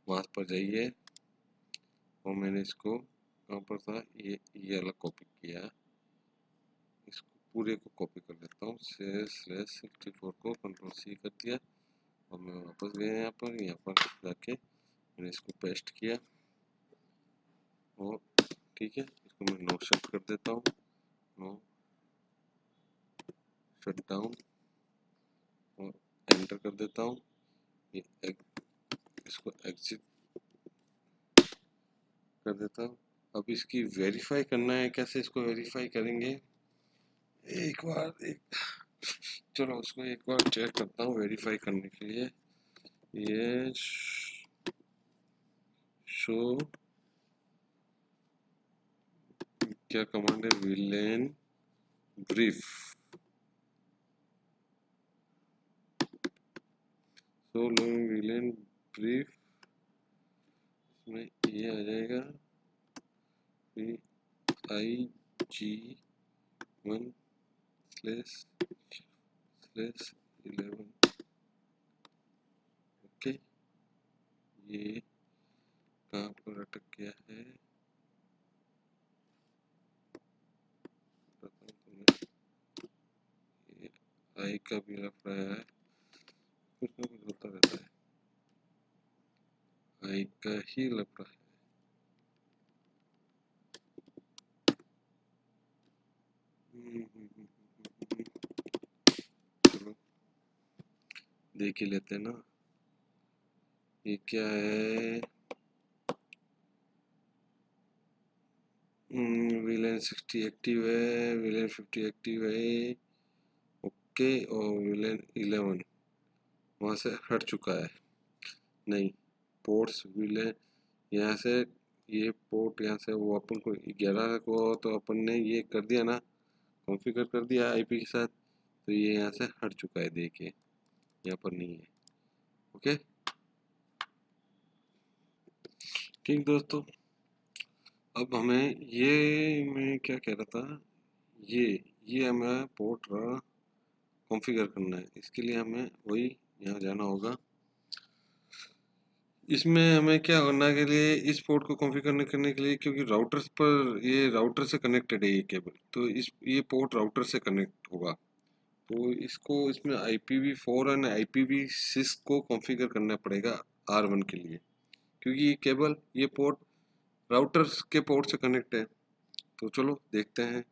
Speaker 1: वहाँ पर जाइए और मैंने इसको कहाँ पर था, ये अलग कॉपी किया, इसको पूरे को कॉपी कर लेता हूँ। /64 को Ctrl+C कर दिया और मैं वापस गया यहाँ पर जाके मैंने इसको पेस्ट किया और ठीक है, इसको मैं नो शट कर देता हूँ, नो शट डाउन और एंटर कर देता हूँ। इसको एग्जिट कर देता हूँ। अब इसकी वेरीफाई करना है, कैसे इसको वेरीफाई करेंगे, चलो उसको एक बार चेक करता हूँ वेरीफाई करने के लिए। ये शो क्या कमांड है, villain brief, show villain brief, इसमें ये आ जाएगा IG1/11। ओके, ये कहाँ पर अटक गया है, ये आई का भी लफड़ा है, कुछ ना कुछ होता रहता है, आई का ही लफड़ा है। चलो देख ही लेते हैं ना, ये क्या है, विलेन 60 एक्टिव है, विलेन 50 एक्टिव है। ओके, और विलेन 11 वहाँ से हट चुका है। नहीं, पोर्ट्स विलेन यहाँ से, ये पोर्ट यहाँ से वो अपन को 11 को तो अपन ने ये कर दिया ना, कॉन्फ़िगर कर दिया IP के साथ, तो ये यहाँ से हट चुका है, देखिए यहाँ पर नहीं है। ओके, ठीक दोस्तों, अब हमें ये, मैं क्या कह रहा था, ये हमें पोर्ट कॉन्फ़िगर करना है। इसके लिए हमें वही यहाँ जाना होगा। इसमें हमें क्या करना के लिए, इस पोर्ट को कॉन्फ़िगर करने के लिए, क्योंकि राउटर्स पर, ये राउटर से कनेक्टेड है ये केबल, तो ये पोर्ट राउटर से कनेक्ट होगा, तो इसको इसमें IPv4 और IPv6 को कॉन्फ़िगर करना पड़ेगा R1 के लिए, क्योंकि ये केबल, ये पोर्ट राउटर्स के पोर्ट से कनेक्ट है। तो चलो देखते हैं,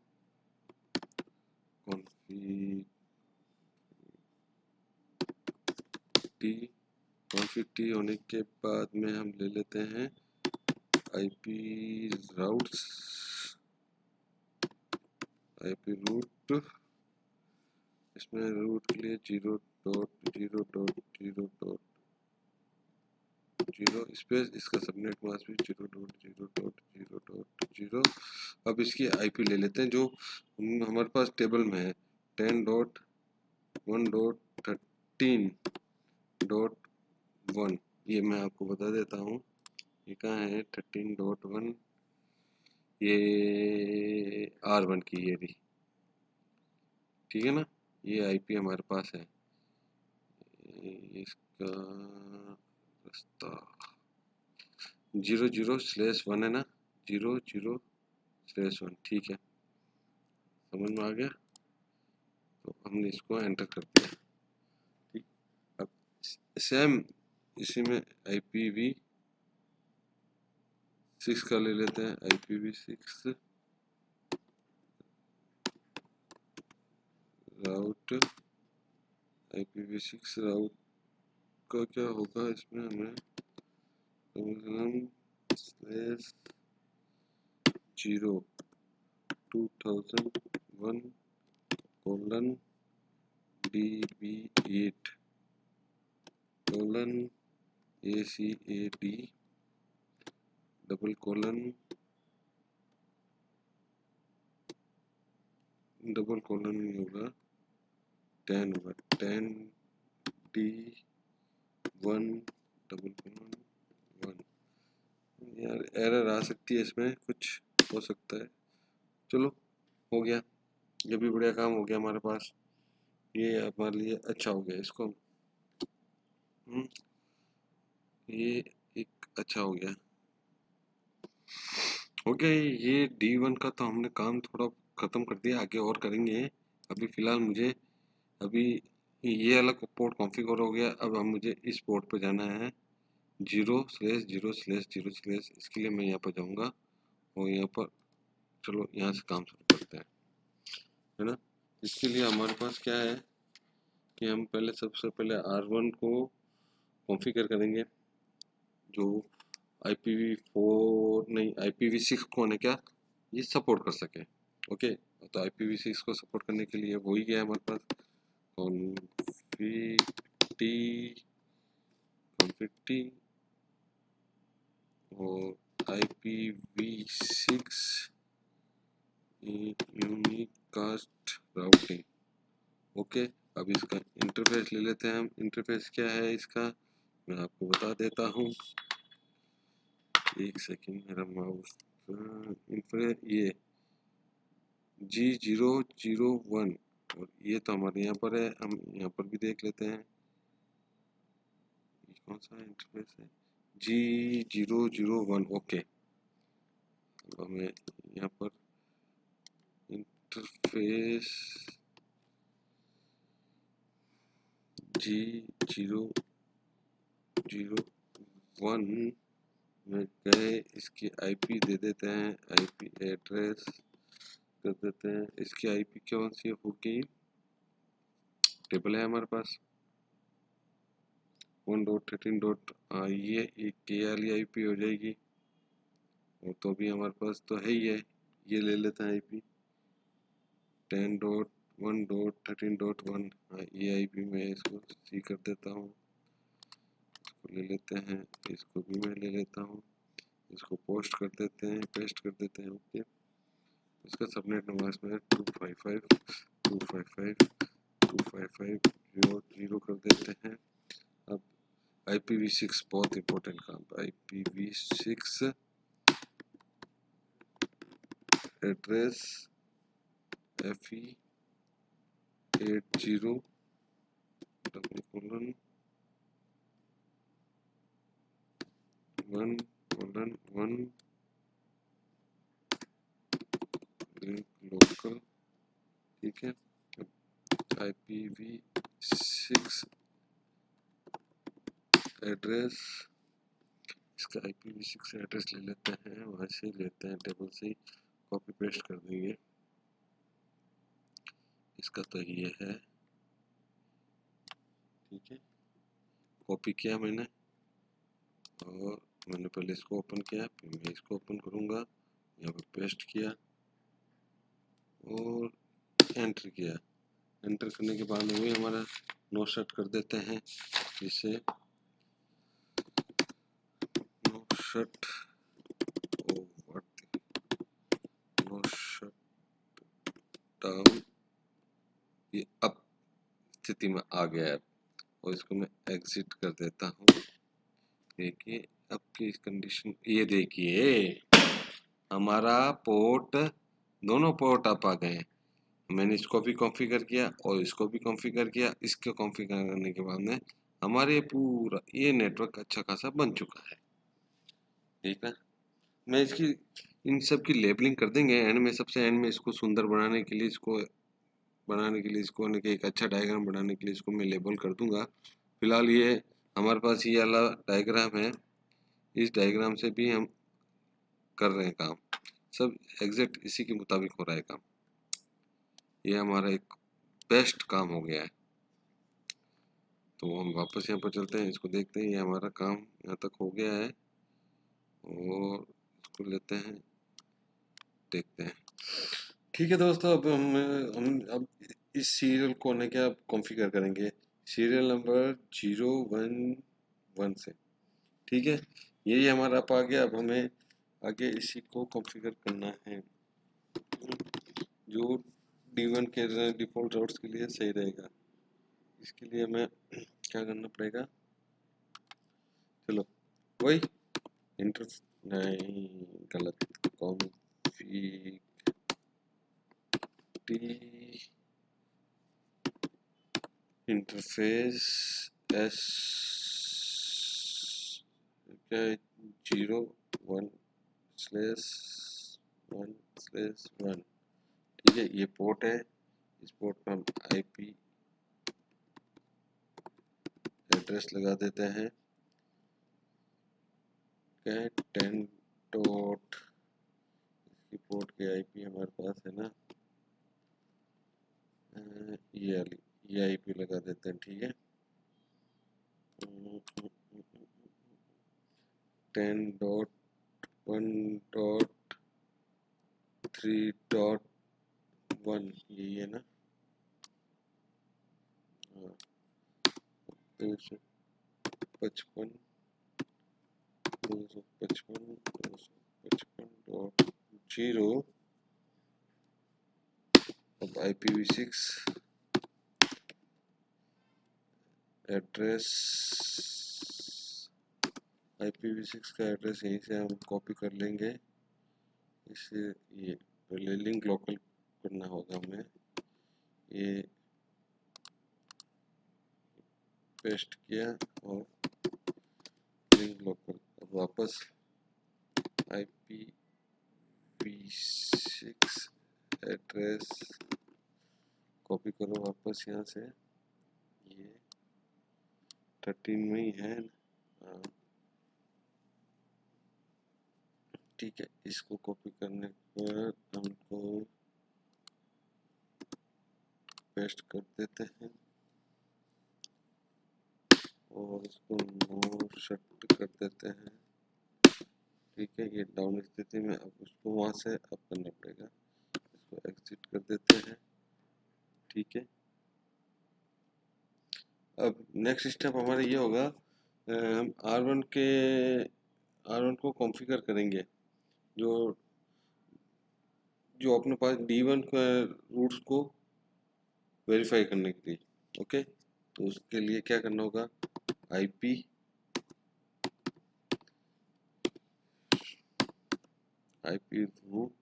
Speaker 1: कॉन्फ़िग होने के बाद में हम ले लेते हैं IP राउट्स, IP रूट, इसमें रूट के लिए 0.0.0.0 स्पेस, इसका सबनेट मास्क भी 0.0.0.0। अब इसकी IP ले लेते हैं जो हमारे पास टेबल में है, 10.1.13.1। ये मैं आपको बता देता हूँ, ये कहाँ है, 13.1, ये R1 की ये रही, ठीक है ना, ये IP हमारे पास है। इसका रास्ता 0.0/1 है ना, 0.0/1, ठीक है, समझ में आ गया। तो हमने इसको एंटर कर दिया, ठीक। अब सेम इसी में IPv6 का ले लेते हैं, IPv6 राउट IPv6 राउट का क्या होगा इसमें हमें slash 0 2001 colon DB8 colon ACAD double colon नहीं होगा 10 होगा 10D1 डबल कोलन 1। यार एरर आ सकती है इसमें, कुछ हो सकता है। चलो हो गया, ये भी बढ़िया काम हो गया हमारे पास, ये हमारे लिए अच्छा हो गया। इसको ये एक अच्छा हो गया। ओके, ये D1 का तो हमने काम थोड़ा ख़त्म कर दिया, आगे और करेंगे। अभी फ़िलहाल मुझे अभी ये अलग पोर्ट कॉन्फ़िगर हो गया। अब हम मुझे इस पोर्ट पे जाना है 0/0/0/, इसके लिए मैं यहाँ पर जाऊँगा और यहाँ पर चलो यहाँ से काम शुरू करते हैं, है ना। इसके लिए हमारे पास क्या है कि हम पहले सबसे पहले R1 को कॉन्फ़िगर करेंगे, जो IPv4 नहीं IPv6 को है क्या ये सपोर्ट कर सके। ओके, तो IPv6 को सपोर्ट करने के लिए वही है हमारे पास config और IPv6 यूनिकास्ट राउटिंग। ओके, अब इसका इंटरफेस ले लेते हैं हम। इंटरफेस क्या है इसका मैं आपको बता देता हूँ, एक सेकंड, मेरा माउस ये G001 और ये तो हमारे यहाँ पर है, हम यहाँ पर भी देख लेते हैं ये कौन सा इंटरफेस है, G001। ओके, अब हमें यहाँ पर इंटरफेस G001 में गए, इसकी IP दे देते हैं, IP एड्रेस कर देते हैं। इसकी IP कौन सी होगी, टेबल है हमारे पास 1.13. ये के वाली IP हो जाएगी, और तो भी हमारे पास तो है ही है, ये ले लेते हैं IP 10.1.13.1। ये IP मैं इसको C कर देता हूँ, इसको ले लेते हैं, इसको भी मैं ले लेता हूँ, इसको पोस्ट कर देते हैं, पेस्ट कर देते हैं। ओके, इसका सबनेट नंबर इसमें 255.255.255.0.0 कर देते हैं। अब IPv6 बहुत इंपॉर्टेंट काम, IPv6 एड्रेस FE80 1:1 लोकल, ठीक है। IPv6 एड्रेस, इसका IPv6 एड्रेस ले लेते हैं, वहाँ से लेते हैं, टेबल से ही कॉपी पेस्ट कर देंगे। इसका तो ये है, ठीक है, कॉपी किया मैंने, और मैंने पहले इसको ओपन किया, फिर मैं इसको ओपन करूँगा, यहाँ पर पेस्ट किया और एंटर किया। एंटर करने के बाद में हमारा नो शट कर देते हैं, जिससे नो शट डाउन, ये अब स्थिति में आ गया है, और इसको मैं एग्जिट कर देता हूँ। देखिए अब की कंडीशन, ये देखिए हमारा पोर्ट, दोनों पोर्ट अप आ गए। मैंने इसको भी कॉन्फ़िगर किया और इसको भी कॉन्फ़िगर किया। इसको कॉन्फ़िगर करने के बाद में हमारे पूरा ये नेटवर्क अच्छा खासा बन चुका है, ठीक है। मैं इसकी इन सब की लेबलिंग कर देंगे एंड में, सबसे एंड में। इसको सुंदर बनाने के लिए, इसको एक अच्छा डायग्राम बनाने के लिए इसको मैं लेबल कर दूंगा। फिलहाल ये हमारे पास ये वाला डायग्राम है, इस डायग्राम से भी हम कर रहे हैं काम, सब एग्जैक्ट इसी के मुताबिक हो रहा है काम। ये हमारा एक बेस्ट काम हो गया है। तो हम वापस यहाँ पर चलते हैं, इसको देखते हैं। ये हमारा काम यहाँ तक हो गया है और इसको लेते हैं, देखते हैं। ठीक है दोस्तों, अब हम अब इस सीरियल को ने क्या कॉन्फ़िगर करेंगे सीरियल नंबर 011 से। ठीक है, यही हमारा अब आ गया। अब हमें आगे इसी को कॉन्फ़िगर करना है जो D1 के डिफ़ॉल्ट राउट्स के लिए सही रहेगा। इसके लिए हमें क्या करना पड़ेगा, चलो वही इंटर नहीं गलत कॉन्फ़िग इंटरफेस एस क्या 0:1/1/1। ठीक है, ये पोर्ट है, इस पोर्ट पर हम IP एड्रेस लगा देते हैं। क्या है 10 डॉट, इसकी पोर्ट के IP हमारे पास है ना, ये IP लगा देते हैं। ठीक है, 10.1.3.1 यही है ना। 255 255.0 अब IPv6 एड्रेस, IPv6 का एड्रेस यहीं से हम कॉपी कर लेंगे। इसे ये पहले लिंक लोकल करना होगा हमें, ये पेस्ट किया और लिंक लोकल। अब वापस IPv6 एड्रेस कॉपी करो वापस यहाँ से, ये 13 में ही है। ठीक है, इसको कॉपी करने पर हमको पेस्ट कर देते हैं और इसको नो शट कर देते हैं। ठीक है, ये डाउन स्थिति में, अब उसको वहाँ से अप करना पड़ेगा, इसको एग्जिट कर देते हैं। ठीक है, अब नेक्स्ट स्टेप हमारा ये होगा, हम R1 को कॉन्फ़िगर करेंगे, जो जो अपने पास D1 का रूट्स को वेरीफाई करने के लिए। ओके, तो उसके लिए क्या करना होगा, IP रूट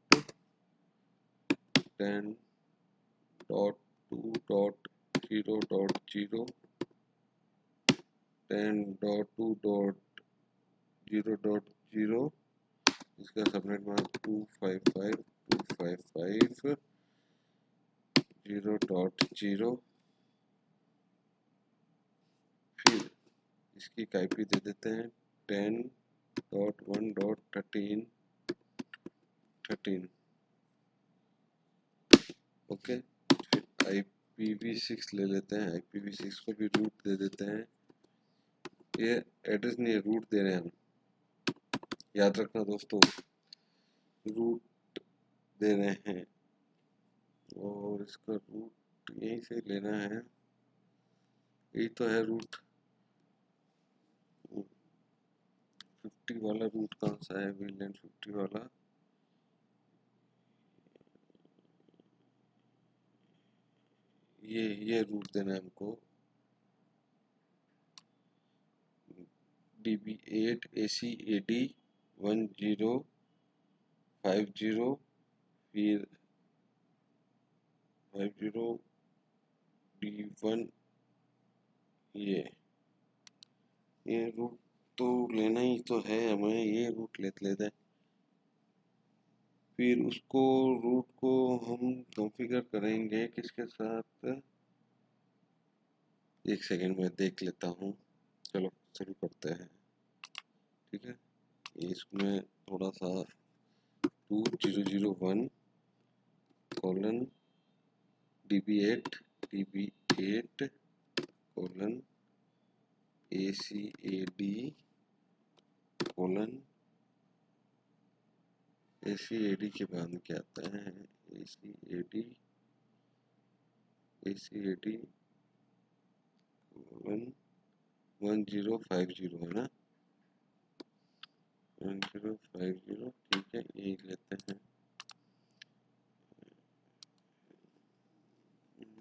Speaker 1: 10.2.0.0 10.2.0.0 इसका सबनेट मार्क 255.255.0.0। फिर इसकी IP दे देते हैं 10.1.13. ओके, फिर IPv6 ले लेते हैं, IPv6 को भी रूट दे देते हैं। ये एड्रेस नहीं है, रूट दे रहे हैं हम, याद रखना दोस्तों, रूट दे रहे हैं और इसका रूट यहीं से लेना है। यही तो है रूट, 50 वाला रूट कौन सा है, VLAN 50 वाला, ये रूट देना है हमको, DB8 ACAD 1050 फिर 50 D1। ये रूट तो लेना ही तो है हमें, ये रूट लेते हैं। फिर उसको रूट को हम कॉन्फ़िगर करेंगे किसके साथ, एक सेकेंड में देख लेता हूँ। चलो शुरू करते हैं। ठीक है, इसमें थोड़ा सा 2001:DB8 DB8 colon ACAD colon ACAD के बाद क्या आता है ACAD कोलन 1050 है ना 1050 ठीक है ये लेते हैं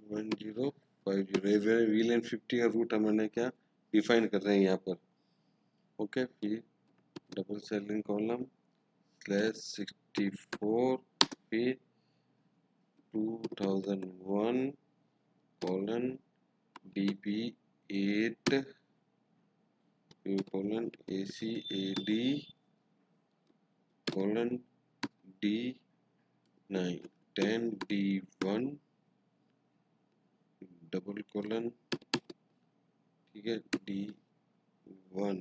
Speaker 1: 1050 VLAN 50 का रूट हमने क्या डिफाइन कर रहे हैं यहाँ पर ओके फिर डबल सेलिंग कॉलम /64 फिर 2001 colon DB8 colon ACAD colon D9 10D1 double colon ठीक है D1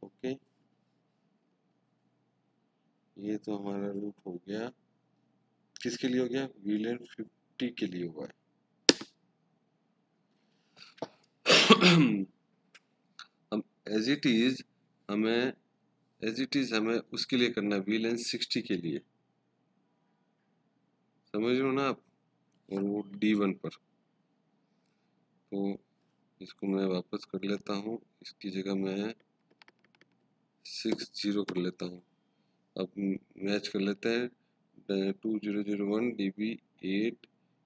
Speaker 1: ओके ये तो हमारा रूट हो गया किसके लिए हो गया VLAN 50 के लिए हुआ है हम एज इट इज हमें उसके लिए करना है VLAN 60 के लिए समझ लो ना आप और वो D1 पर तो इसको मैं वापस कर लेता हूँ इसकी जगह मैं 60 कर लेता हूँ अब मैच कर लेते हैं 2001 DB8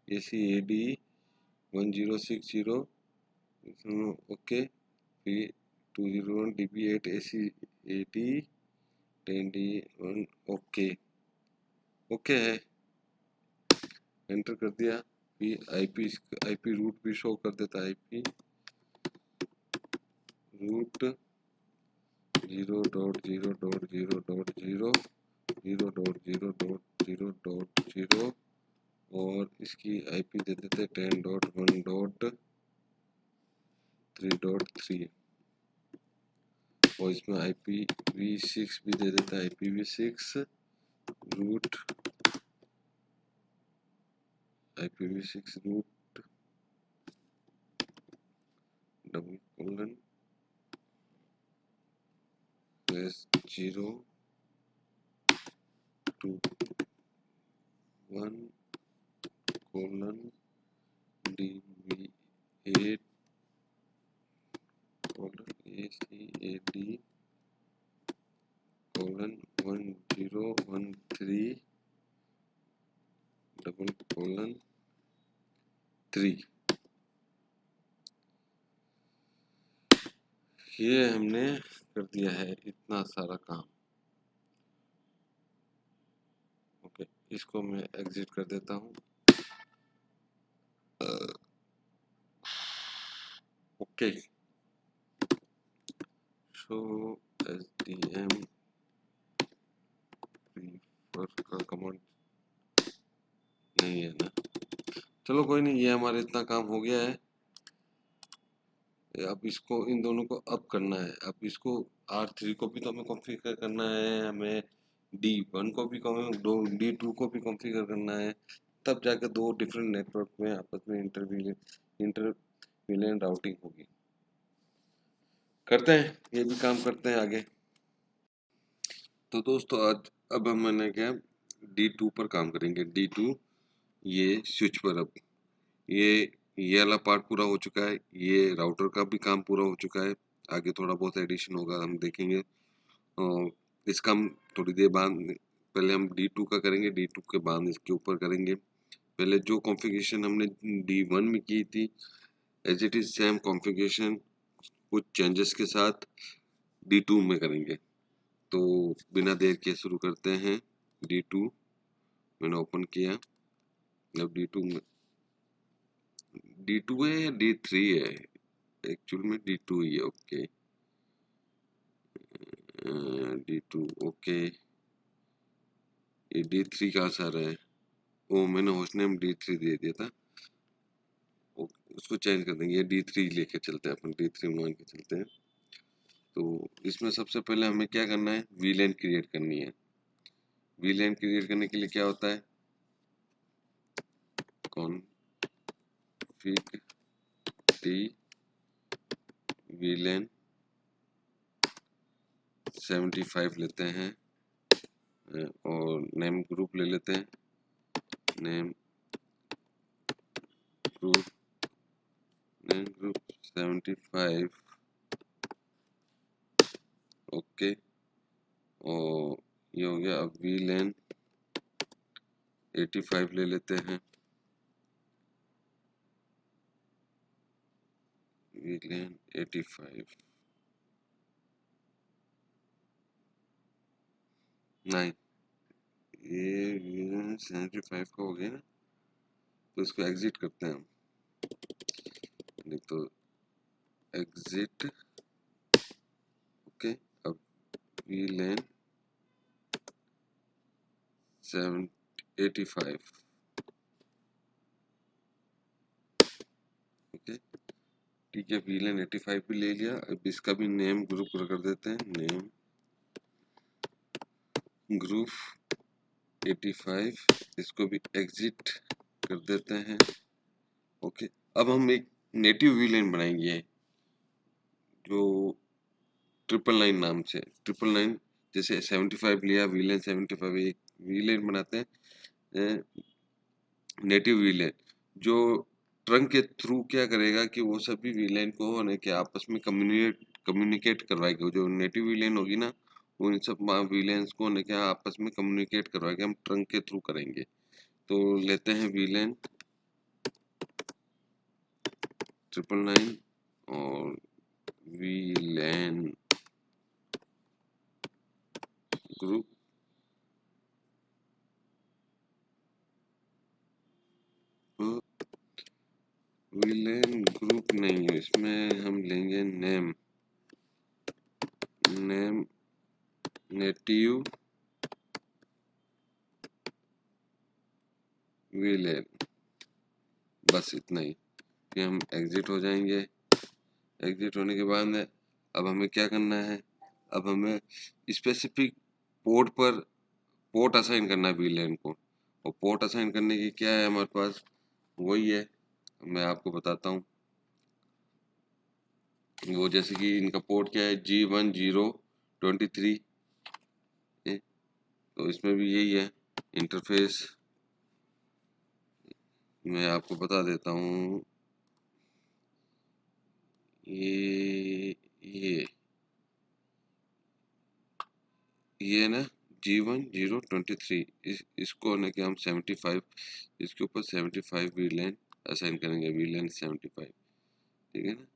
Speaker 1: ACAD 1060 ओके फिर 201 DB8 ACAD 10D1 okay okay है एंटर कर दिया फिर IP रूट भी शो कर देता है IP रूट 0.0.0.0 और इसकी IP दे देते 10.1.3.3 और इसमें IPv6 भी दे देता है IPv6 route IPv6 route double colon /0 2 1 colon DB8 colon ACAD colon 1013 double colon 3 ये हमने कर दिया है इतना सारा काम ओके इसको मैं एग्जिट कर देता हूँ ओके शो SDM प्रीफर का कमांड नहीं है ना चलो कोई नहीं ये हमारा इतना काम हो गया है अब इसको इन दोनों को अप करना है अब इसको R3 को भी तो हमें कॉन्फ़िगर करना है हमें D1 को भी D2 को भी कॉन्फ़िगर करना है तब जाकर दो डिफरेंट नेटवर्क में आपस में इंटरविलेन राउटिंग होगी करते हैं ये भी काम करते हैं आगे तो दोस्तों आज अब हम मैंने क्या D2 पर काम करेंगे D2 ये स्विच पर अब ये वाला पार्ट पूरा हो चुका है ये राउटर का भी काम पूरा हो चुका है आगे थोड़ा बहुत एडिशन होगा हम देखेंगे इसका हम थोड़ी देर बाद पहले हम D2 का करेंगे D2 के बाद इसके ऊपर करेंगे पहले जो कॉन्फ़िगरेशन हमने D1 में की थी as it is same configuration कुछ चेंजेस के साथ D2 में करेंगे तो बिना देर के शुरू करते हैं D2 मैंने ओपन किया अब D2 में D2 है या D3 है एक्चुअल में D2 ही है ओके D2 ओके ये D3 कहाँ से आ रहा है ओ मैंने होस्ट नेम D3 दे दिया था उसको चेंज कर देंगे ये D3 लेके चलते हैं अपन D3 मान के चलते हैं तो इसमें सबसे पहले हमें क्या करना है VLAN क्रिएट करनी है VLAN क्रिएट करने के लिए क्या होता है कॉन्फिग टी VLAN 75 लेते हैं और नेम ग्रुप ले लेते हैं, नेम ग्रुप 75 ओके। और ये हो गया। अब VLAN 85 ले लेते हैं, VLAN 85 नहीं, ये VLAN 75 का हो गया ना, तो इसको एग्जिट करते हैं हम। नहीं तो एग्जिट ओके। अब VLAN 85 ओके, ठीक है। VLAN 85 भी ले लिया। अब इसका भी नेम ग्रुप कर देते हैं, नेम ग्रुप 85, इसको भी एग्जिट कर देते हैं ओके। अब हम एक नेटिव VLAN बनाएंगे जो 999 नाम से, 999 जैसे 75 लिया, VLAN 75 एक VLAN बनाते हैं नेटिव VLAN, जो ट्रंक के थ्रू क्या करेगा कि वो सभी VLAN को होने के आपस में कम्युनिकेट करवाएगा। जो नेटिव VLAN होगी ना, वो इन सब VLANs को होने के आपस में कम्युनिकेट करवाएगा। हम ट्रंक के थ्रू करेंगे। तो लेते हैं VLAN 999 और VLAN ग्रुप VLAN ग्रुप नहीं है, इसमें हम लेंगे नेम नेटिव VLAN, बस इतना ही। फिर हम एग्जिट हो जाएंगे। एग्जिट होने के बाद में अब हमें क्या करना है, अब हमें स्पेसिफिक पोर्ट पर पोर्ट असाइन करना है VLAN को। और पोर्ट असाइन करने की क्या है हमारे पास, वही है, मैं आपको बताता हूँ। वो जैसे कि इनका पोर्ट क्या है, G1023, तो इसमें भी यही है इंटरफेस। मैं आपको बता देता हूँ, ये ना G1023, इसको होने के हम 75, इसके ऊपर 75 VLAN असाइन करेंगे, VLAN 75, ठीक है ना।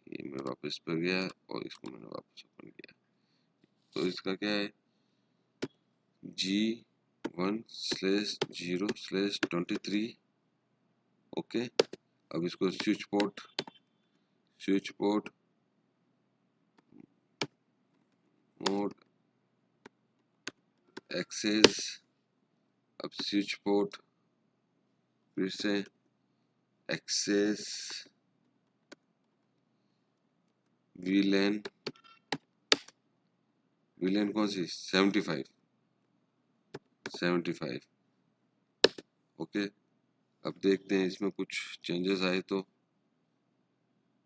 Speaker 1: ये मैं वापस पर गया और इसको मैंने वापस ओपन किया। तो इसका क्या है, G1/0/23 ओके। अब इसको स्विच पोर्ट मोड एक्सेस, अब स्विच पोर्ट फिर से एक्सेस VLAN कौन सी, 75 ओके। अब देखते हैं इसमें कुछ चेंजेस आए तो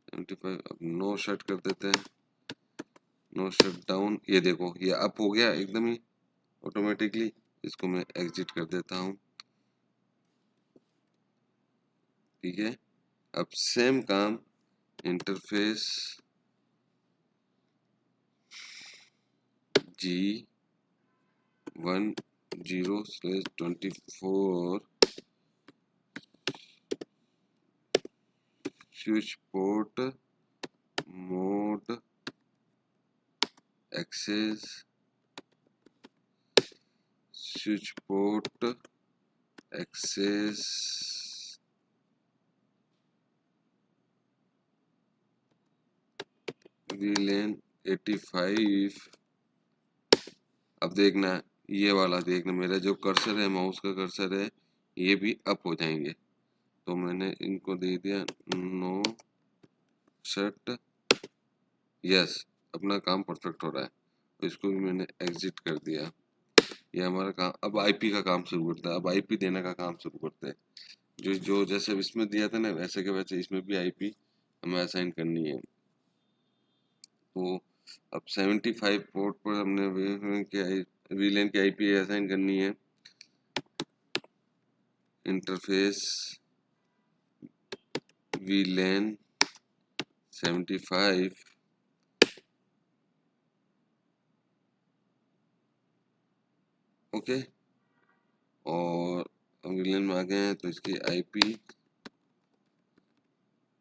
Speaker 1: 75, अब नो शट कर देते हैं, नो शट डाउन। ये देखो ये अप हो गया एकदम ही ऑटोमेटिकली। इसको मैं एग्जिट कर देता हूँ, ठीक है। अब सेम काम interface G10/24 switch port mode access switch port access VLAN 85। अब देखना ये वाला, देखना मेरा जो कर्सर है, माउस का कर्सर है, ये भी अप हो जाएंगे। तो मैंने इनको दे दिया नो शट, यस, अपना काम परफेक्ट हो रहा है। तो इसको भी मैंने एग्जिट कर दिया। ये हमारा काम, अब IP का काम शुरू करता है। अब IP देने का काम शुरू करते हैं। जो जो जैसे इसमें दिया था ना वैसे के वैसे इसमें भी आईपी हमें असाइन करनी है। तो अब 75 पोर्ट पर हमने वीलैन की आईपी असाइन करनी है। इंटरफेस वीलैन 75 ओके, और वीलैन में आ गए हैं तो इसकी आईपी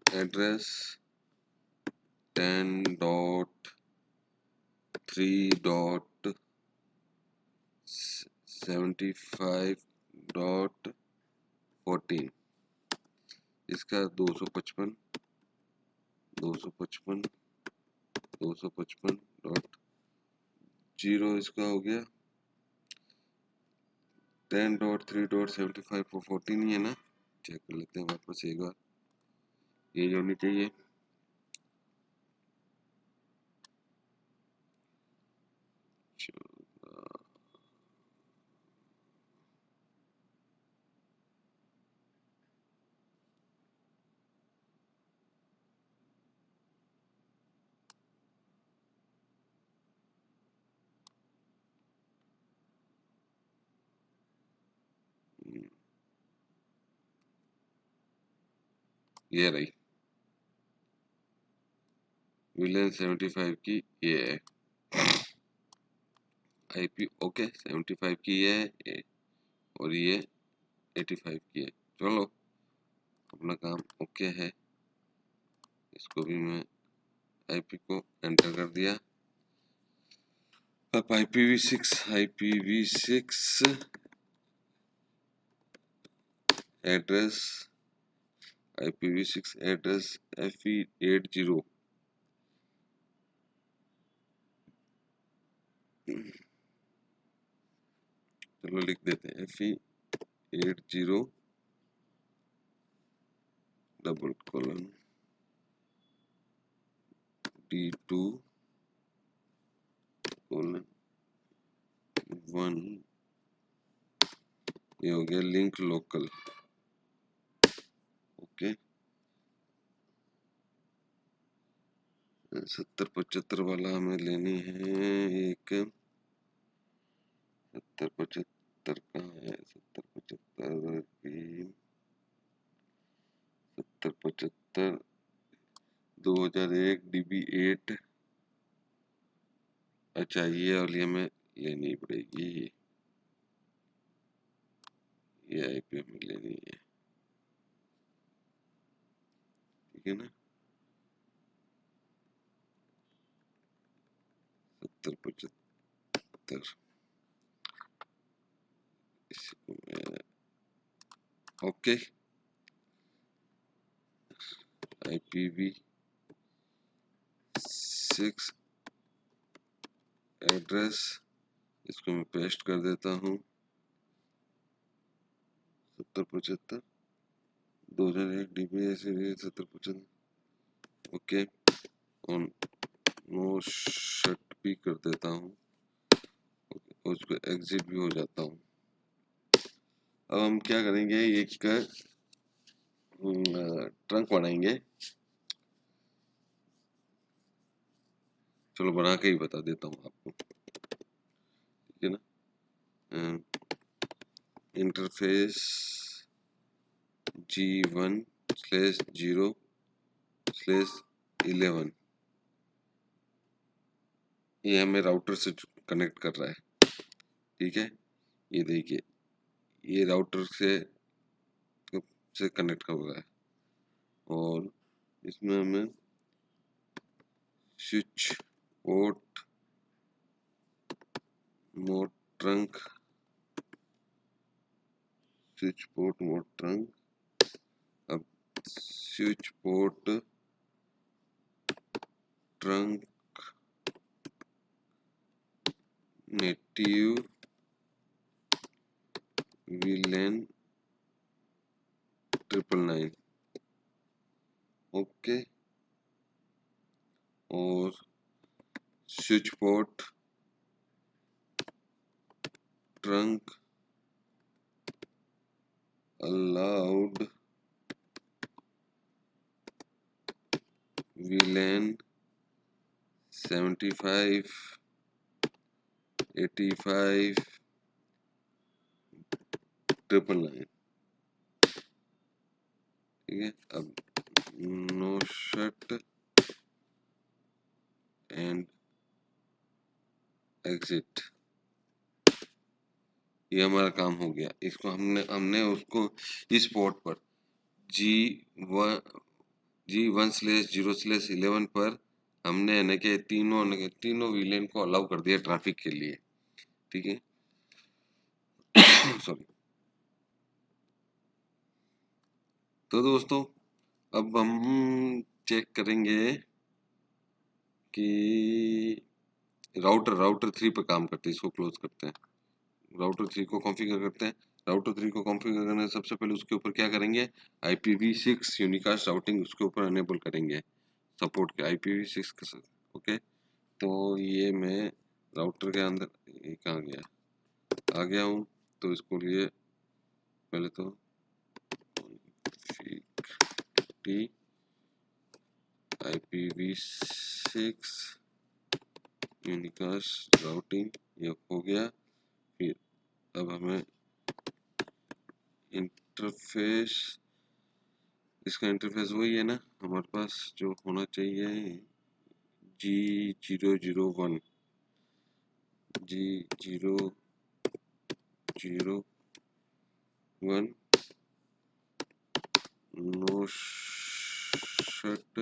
Speaker 1: एड्रेस 10.3.75.14 इसका 255 255.0 इसका हो गया 10.3.75.14 ही है ना। चेक कर लेते हैं वापस एक बार, ये होनी चाहिए। ये रही वीलैन 75 की, ये है आईपी ओके 75 की है और ये 85 की है। चलो अपना काम ओके है, इसको भी मैं आईपी को एंटर कर दिया। अब IPv6 address IPv6 address FE80 चलो लिख देते हैं FE80 D2:1 ये हो गया लिंक लोकल ओके। 7075 वाला हमें लेनी है एक 7075 कहाँ है 7075 की 7075 2001 DB8 अच्छा ये वाली हमें लेनी पड़ेगी, ये आईपी हमें लेनी है ठीक है ना। 7075 इसको मैं ओके IPv6 एड्रेस इसको मैं पेस्ट कर देता हूँ 7075 2001 DB 7075 ओके और नो शट भी कर देता हूँ और उसको एग्जिट भी हो जाता हूँ। अब हम क्या करेंगे एक ट्रंक बनाएंगे, चलो बना के ही बता देता हूँ आपको ठीक है ना। इंटरफेस G1/0/11 ये हमें राउटर से कनेक्ट कर रहा है ठीक है। ये देखिए ये राउटर से कनेक्ट कर रहा है और इसमें हमें switch port mode trunk switch port mode trunk अब switch port trunk native VLAN 999 okay और switch port trunk allowed VLAN 75 85 999, ठीक है। अब नो शट एंड एग्जिट, ये हमारा काम हो गया। इसको हमने उसको इस पोर्ट पर G1/0/11 पर हमने यानी कि तीनों विलेन को अलाउ कर दिया ट्रैफिक के लिए, ठीक है। सॉरी। तो दोस्तों अब हम चेक करेंगे कि राउटर 3 पर काम करते हैं। इसको क्लोज करते हैं, राउटर 3 को कॉन्फ़िगर करते हैं। राउटर 3 को कॉन्फ़िगर करने से सबसे पहले उसके ऊपर क्या करेंगे, IPv6 यूनिकास्ट राउटिंग उसके ऊपर अनेबल करेंगे, सपोर्ट के IPv6 के साथ। ओके, तो ये मैं राउटर के अंदर कहाँ गया, आ गया हूँ। तो इसको लिए पहले तो IPv6 यूनिकास्ट राउटिंग ये हो गया। फिर अब हमें इंटरफेस, इसका इंटरफेस वही है ना हमारे पास जो होना चाहिए, G001 नो शट।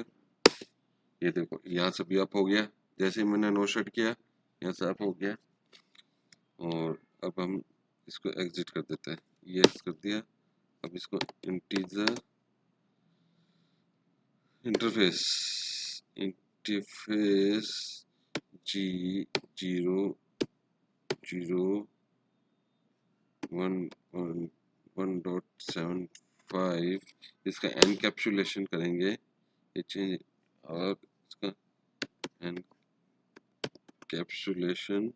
Speaker 1: ये देखो यहाँ से भी अप हो गया, जैसे मैंने नो शट किया यहाँ से अप हो गया। और अब हम इसको एग्जिट कर देते हैं, यस कर दिया। अब इसको इंटरफेस G001.1.75 इसका एनकैप्सुलेशन करेंगे और इसका एनकैप्सुलेशन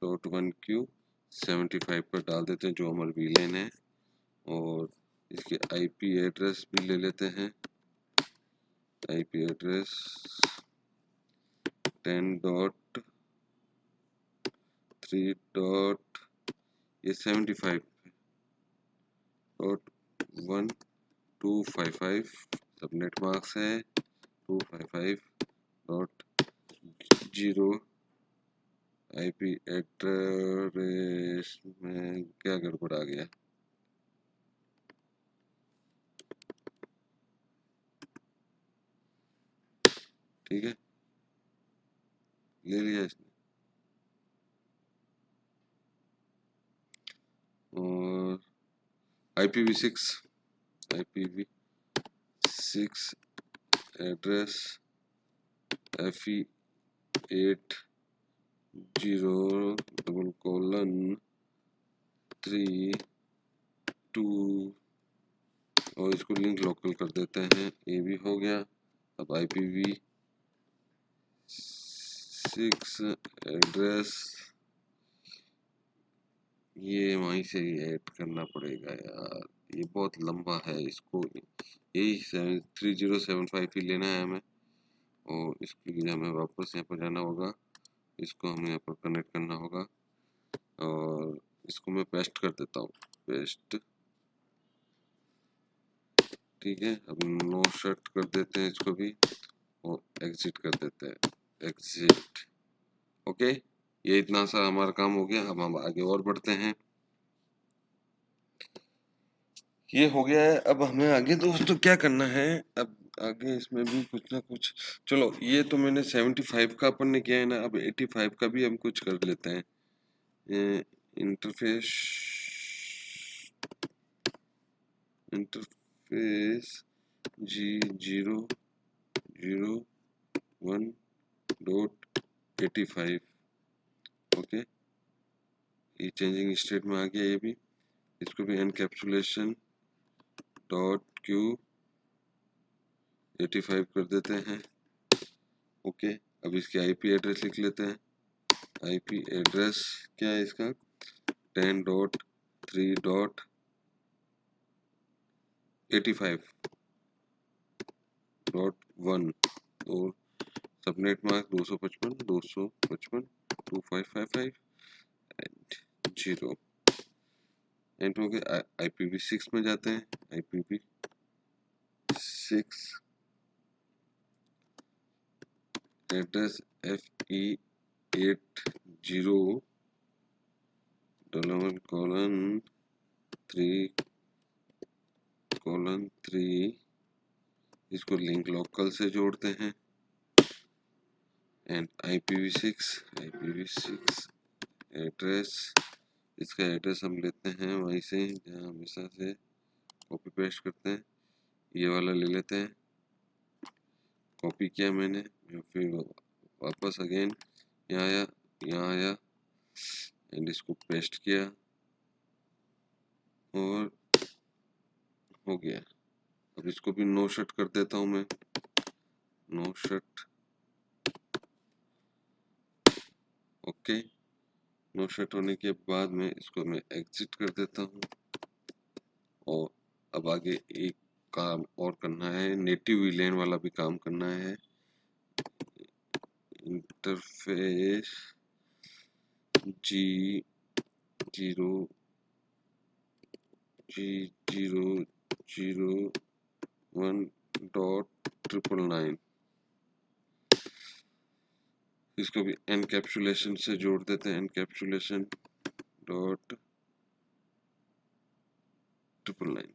Speaker 1: .1Q75 पर डाल देते हैं जो हमारे VLAN है। और इसके IP एड्रेस भी ले लेते हैं, IP एड्रेस 10.3.75.1255 सबनेट मार्क्स है 255.0। IP एड्रेस में क्या गड़बड़ आ गया, ठीक है, ले लिया इसने। और IPv6 एड्रेस FE8:3:2 और इसको लिंक लोकल कर देते हैं, ये भी हो गया। अब IPv6 एड्रेस ये वहीं से ही ऐड करना पड़ेगा यार, ये बहुत लंबा है, इसको यही 3075 ही लेना है हमें। और इसके लिए हमें वापस यहाँ पर जाना होगा, इसको हमें यहाँ पर कनेक्ट करना होगा। और इसको मैं पेस्ट कर देता हूँ, पेस्ट, ठीक है। अब नो शट कर देते हैं इसको भी और एग्जिट कर देते हैं, एग्जिट। ओके, ये इतना सा हमारा काम हो गया। अब हम आगे और बढ़ते हैं, ये हो गया है। अब हमें आगे दोस्तों क्या करना है, अब आगे इसमें भी कुछ ना कुछ, चलो ये तो मैंने 75 का अपन ने किया है ना, अब 85 का भी हम कुछ कर लेते हैं। इंटरफेस G001.85, ओके, ये चेंजिंग स्टेट में आ गया। ये भी, इसको भी एनकैप्सुलेशन .Q85 कर देते हैं, ओके। अब इसकी IP एड्रेस लिख लेते हैं। IP एड्रेस क्या है इसका, 10. 3.85.1 और सबनेट मास्क 255.255.2555 एंड 0 एंड हो गया। IPv6 में जाते हैं। IPv6 एड्रेस FE8:0:3:3 इसको लिंक लोकल से जोड़ते हैं एंड IPv6 एड्रेस, इसका एड्रेस हम लेते हैं वहीं से जहाँ हमेशा से कॉपी पेस्ट करते हैं। ये वाला ले लेते हैं, कॉपी किया मैंने, फिर वापस अगेन यहाँ आया एंड इसको पेस्ट किया और हो गया। अब इसको भी नो शट कर देता हूँ मैं, no shut, okay. No shut होने के बाद में इसको मैं एग्जिट कर देता हूँ और अब आगे एक काम और करना है, नेटिव वीलैन वाला भी काम करना है। इंटरफेस G001.999 इसको भी एनकैप्सुलेशन से जोड़ देते हैं। encapsulation.999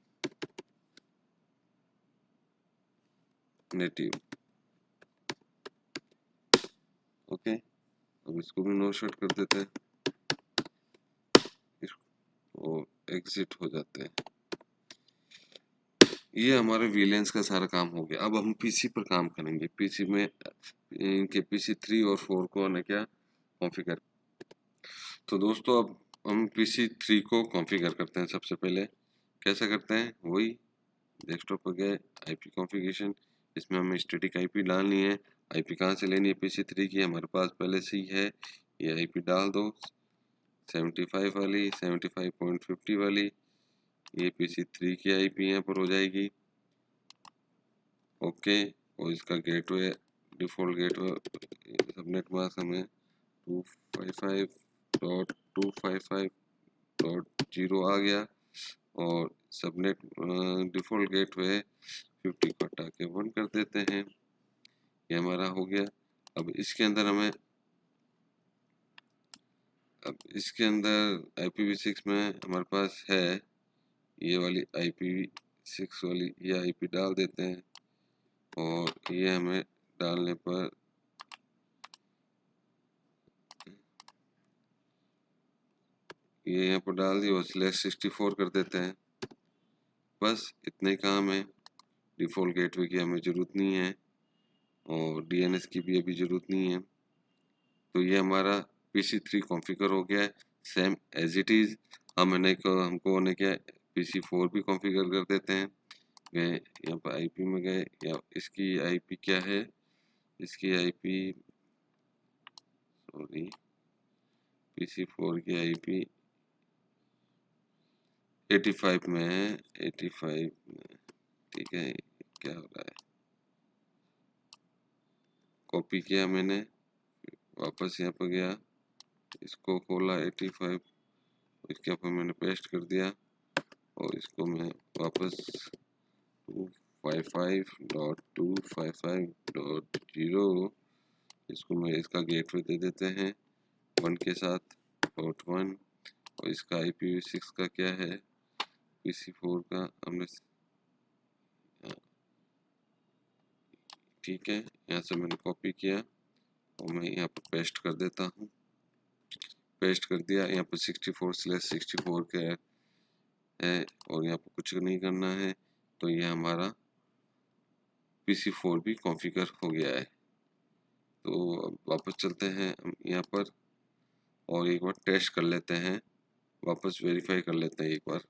Speaker 1: native, okay. अब इसको भी नो शट कर देते हैं और एग्जिट हो जाते हैं। ये हमारे वीलेंस का सारा काम हो गया। अब हम पीसी पर काम करेंगे। पीसी में इनके PC 3 और 4 को ना क्या कॉन्फ़िगर। तो दोस्तों अब हम PC 3 को कॉन्फ़िगर करते हैं। सबसे पहले कैसे करते हैं, वही डेस्कटॉप पर गए, IP कॉन्फ़िगरेशन, इसमें हमें स्टैटिक IP डालनी है। IP कहाँ से लेनी है PC 3 की, हमारे पास पहले से ही है। ये IP डाल दो 75 वाली, 75.50 वाली, ये PC 3 की IP यहाँ पर हो जाएगी, ओके। और इसका gateway, default gateway subnet mask हमें 255.255.0 आ गया और सबनेट डिफ़ॉल्ट गेटवे 50 को हटा के 1 कर देते हैं। ये हमारा हो गया। अब इसके अंदर IPv6 में हमारे पास है ये वाली IPv6 वाली, ये IP डाल देते हैं और ये हमें डालने पर ये यहाँ पर डाल दिया और /64 कर देते हैं। बस इतना ही काम है। डिफ़ॉल्ट गेटवे की हमें ज़रूरत नहीं है और DNS की भी अभी ज़रूरत नहीं है। तो ये हमारा PC 3 कॉन्फ़िगर हो गया है सेम एज इट इज़। हमको ने क्या PC 4 भी कॉन्फ़िगर कर देते हैं। गए यहाँ पर IP में गए, या इसकी IP क्या है, इसकी IP सॉरी PC 4 की IP 85 में है, 85 में, ठीक है। क्या हो रहा है, कॉपी किया मैंने, वापस यहाँ पर गया, इसको खोला 85, इसके ऊपर मैंने पेस्ट कर दिया और इसको मैं वापस 255.255.0 इसको मैं इसका गेटवे दे देते हैं 1 के साथ, पोर्ट 1। और इसका IPv6 का क्या है, PC 4 का हमने, ठीक है। यहाँ से मैंने कॉपी किया और मैं यहाँ पर पेस्ट कर देता हूँ। पेस्ट कर दिया, यहाँ पर 64/64 के है और यहाँ पर कुछ नहीं करना है। तो ये हमारा PC 4 भी कॉन्फ़िगर हो गया है। तो अब वापस चलते हैं हम यहाँ पर और एक बार टेस्ट कर लेते हैं, वापस वेरीफाई कर लेते हैं एक बार।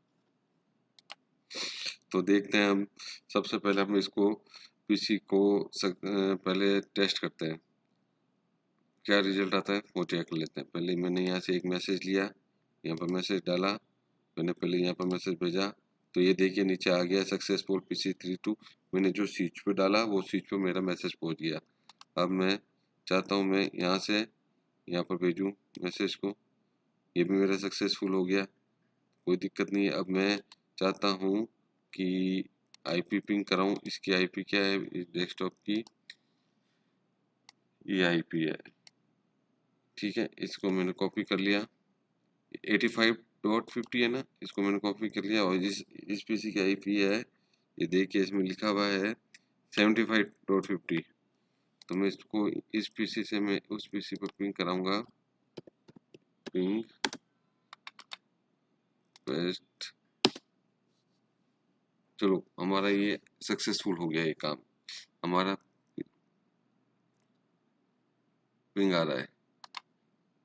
Speaker 1: तो देखते हैं हम, सबसे पहले हम इसको PC को पहले टेस्ट करते हैं, क्या रिजल्ट आता है वो चेक कर लेते हैं। पहले मैंने यहाँ से एक मैसेज लिया, यहाँ पर मैसेज डाला, मैंने पहले यहाँ पर मैसेज भेजा तो ये देखिए नीचे आ गया सक्सेसफुल PC32। मैंने जो स्विच पे डाला वो स्विच पे मेरा मैसेज पहुँच गया। अब मैं चाहता हूँ मैं यहाँ से यहाँ पर भेजूँ मैसेज को, ये भी मेरा सक्सेसफुल हो गया, कोई दिक्कत नहीं है। अब मैं चाहता हूँ कि IP पिंग कराऊँ। इसकी IP क्या है इस डेस्कटॉप की, ये IP है, ठीक है। इसको मैंने कॉपी कर लिया, 85.50 है ना, इसको मैंने कॉपी कर लिया। और इस PC की IP है, ये देखिए इसमें लिखा हुआ है 75.50। तो मैं इसको इस PC से मैं उस PC पर पिंग कराऊंगा, पिंग पेस्ट। चलो हमारा ये सक्सेसफुल हो गया, ये काम हमारा पिंग आ रहा है।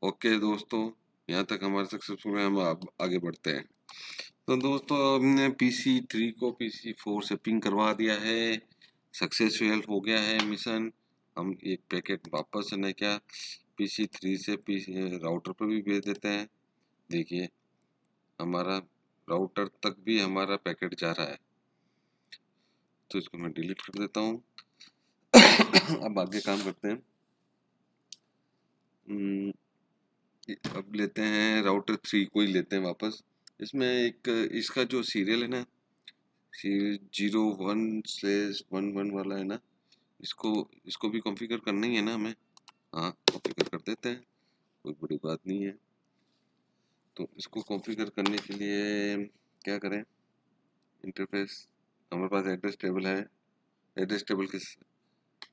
Speaker 1: ओके दोस्तों, यहाँ तक हमारा सक्सेसफुल है, हम आगे बढ़ते हैं। तो दोस्तों हमने PC3 को PC4 से पिंग करवा दिया है, सक्सेसफुल हो गया है मिशन। हम एक पैकेट वापस है क्या PC3 से राउटर पर भी भेज देते हैं। देखिए हमारा राउटर तक भी हमारा पैकेट जा रहा है, तो इसको मैं डिलीट कर देता हूँ। अब आगे काम करते हैं। अब लेते हैं राउटर 3 को ही लेते हैं वापस। इसमें एक इसका जो सीरियल है ना, 01/11 वाला है ना, इसको भी कॉन्फ़िगर करना ही है ना हमें। हाँ कॉन्फ़िगर कर देते हैं, कोई बड़ी बात नहीं है। तो इसको कॉन्फ़िगर करने के लिए क्या करें, इंटरफेस हमारे पास एड्रेस टेबल है, एड्रेस टेबल किस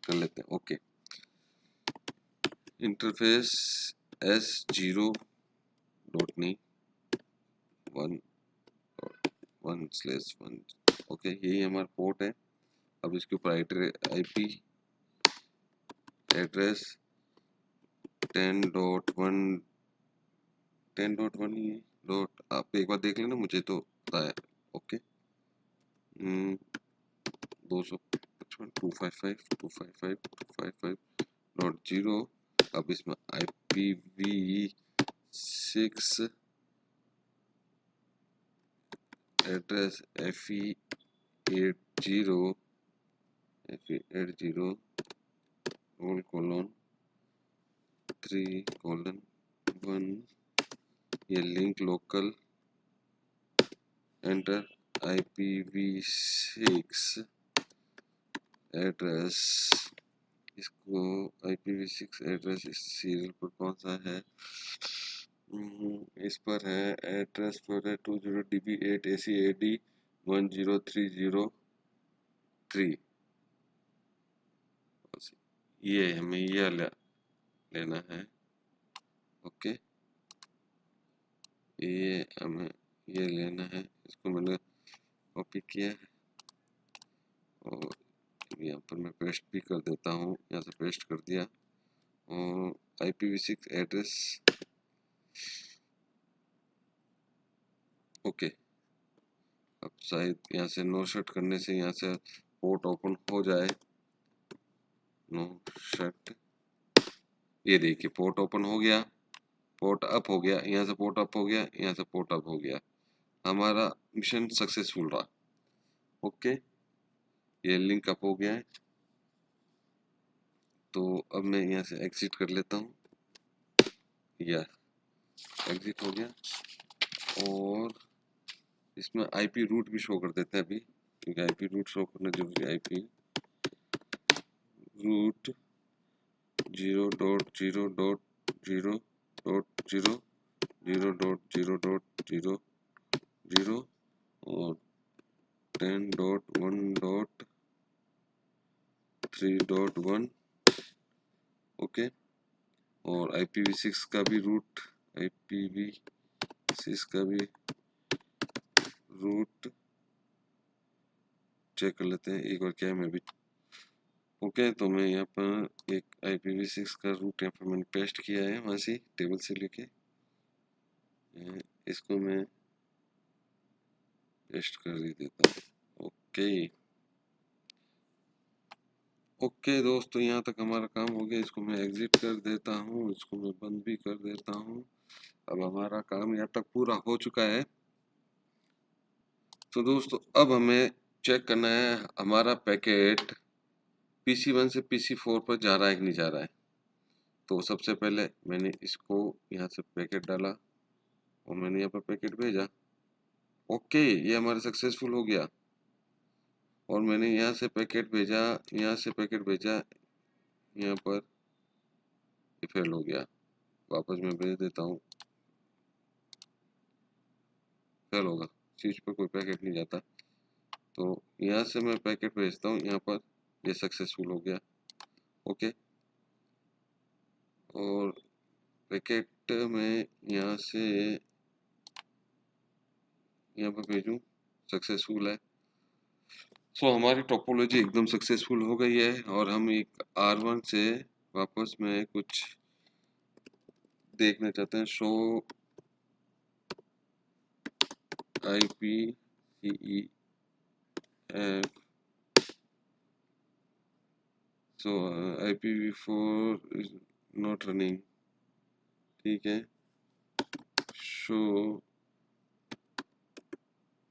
Speaker 1: कर लेते हैं। ओके, इंटरफेस S0 डॉट नहीं 1/1/1। ओके, यही हमारा पोर्ट है। अब इसके ऊपर IP एड्रेस 10.1 ही डॉट, आप एक बार देख लेना, मुझे तो पता है। ओके, 255.255.255.0। अब इसमें IPv6 एड्रेस FE80 3:1, ये link local, enter IPv6 address. इसको IPv6 एड्रेस इस सीरियल पर कौन सा है, इस पर है, एड्रेस पर है 20db8AC AD10303। ये हमें ये लेना है। ओके, ये हमें ये लेना है, इसको मैंने कॉपी किया है और यहाँ पर मैं पेस्ट भी कर देता हूँ, यहाँ से पेस्ट कर दिया। और IPv6 एड्रेस ओके। अब शायद यहाँ से नो शट करने से यहाँ से पोर्ट ओपन हो जाए। नो शट, ये देखिए पोर्ट ओपन हो गया, पोर्ट अप हो गया, यहाँ से पोर्ट अप हो गया, यहाँ से पोर्ट अप हो गया, हमारा मिशन सक्सेसफुल रहा। ओके, ये लिंक अप हो गया है। तो अब मैं यहाँ से एग्जिट कर लेता हूँ, या एग्जिट हो गया। और इसमें IP रूट भी शो कर देते हैं अभी, क्योंकि IP रूट शो करना जरूरी है। IP रूट 0.0.0.0.0.0 और 10.1.3.1। ओके, और IPv6 का भी रूट, IPv6 का भी रूट चेक कर लेते हैं एक बार, क्या है मैं भी। ओके, तो मैं यहाँ पर एक IPv6 का रूट यहाँ पर मैंने पेस्ट किया है, वहाँ से टेबल से लेके इसको मैं पेस्ट कर ही देता हूँ। ओके ओके दोस्तों, यहाँ तक हमारा काम हो गया। इसको मैं एग्जिट कर देता हूँ, इसको मैं बंद भी कर देता हूँ। अब हमारा काम यहाँ तक पूरा हो चुका है। तो दोस्तों अब हमें चेक करना है हमारा पैकेट PC1 से PC4 पर जा रहा है कि नहीं जा रहा है। तो सबसे पहले मैंने इसको यहाँ से पैकेट डाला और मैंने यहाँ पर पैकेट भेजा। ओके, ये हमारा सक्सेसफुल हो गया। और मैंने यहाँ से पैकेट भेजा, यहाँ से पैकेट भेजा, यहाँ पर ये फेल हो गया। वापस मैं भेज देता हूँ, फेल होगा, स्विच पर कोई पैकेट नहीं जाता। तो यहाँ से मैं पैकेट भेजता हूँ, यहाँ पर ये सक्सेसफुल हो गया। ओके, और पैकेट में यहाँ से यहाँ पर भेजूँ, सक्सेसफुल है। सो हमारी टोपोलॉजी एकदम सक्सेसफुल हो गई है। और हम एक R1 से वापस में कुछ देखना चाहते हैं। Show IPCEF, so IPv4 is not running, ठीक है। शो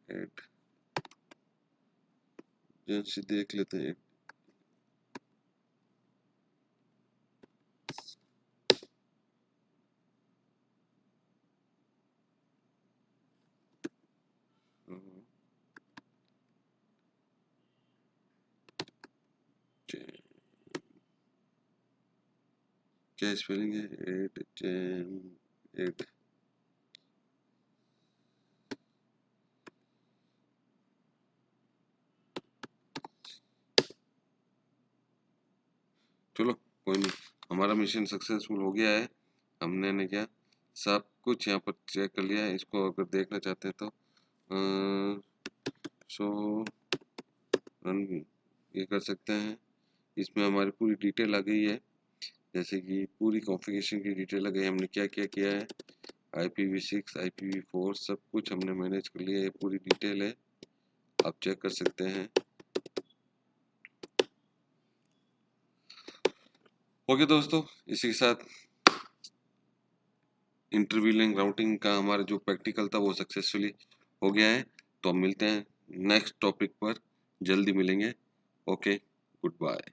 Speaker 1: एट एजेंसी देख लेते हैं। क्या स्पेलिंग है? 8 चलो कोई नहीं, हमारा मिशन सक्सेसफुल हो गया है। हमने ने क्या सब कुछ यहाँ पर चेक कर लिया है। इसको अगर देखना चाहते हैं तो शो रन ये कर सकते हैं। इसमें हमारी पूरी डिटेल आ गई है, जैसे कि पूरी कॉन्फ़िगरेशन की डिटेल आ गई, हमने क्या क्या किया है। IPv6 IPv4 सब कुछ हमने मैनेज कर लिया है, पूरी डिटेल है, आप चेक कर सकते हैं। ओके दोस्तों, इसी के साथ इंटरव्यूलिंग राउटिंग का हमारा जो प्रैक्टिकल था वो सक्सेसफुली हो गया है। तो हम मिलते हैं नेक्स्ट टॉपिक पर, जल्दी मिलेंगे। Okay, good bye.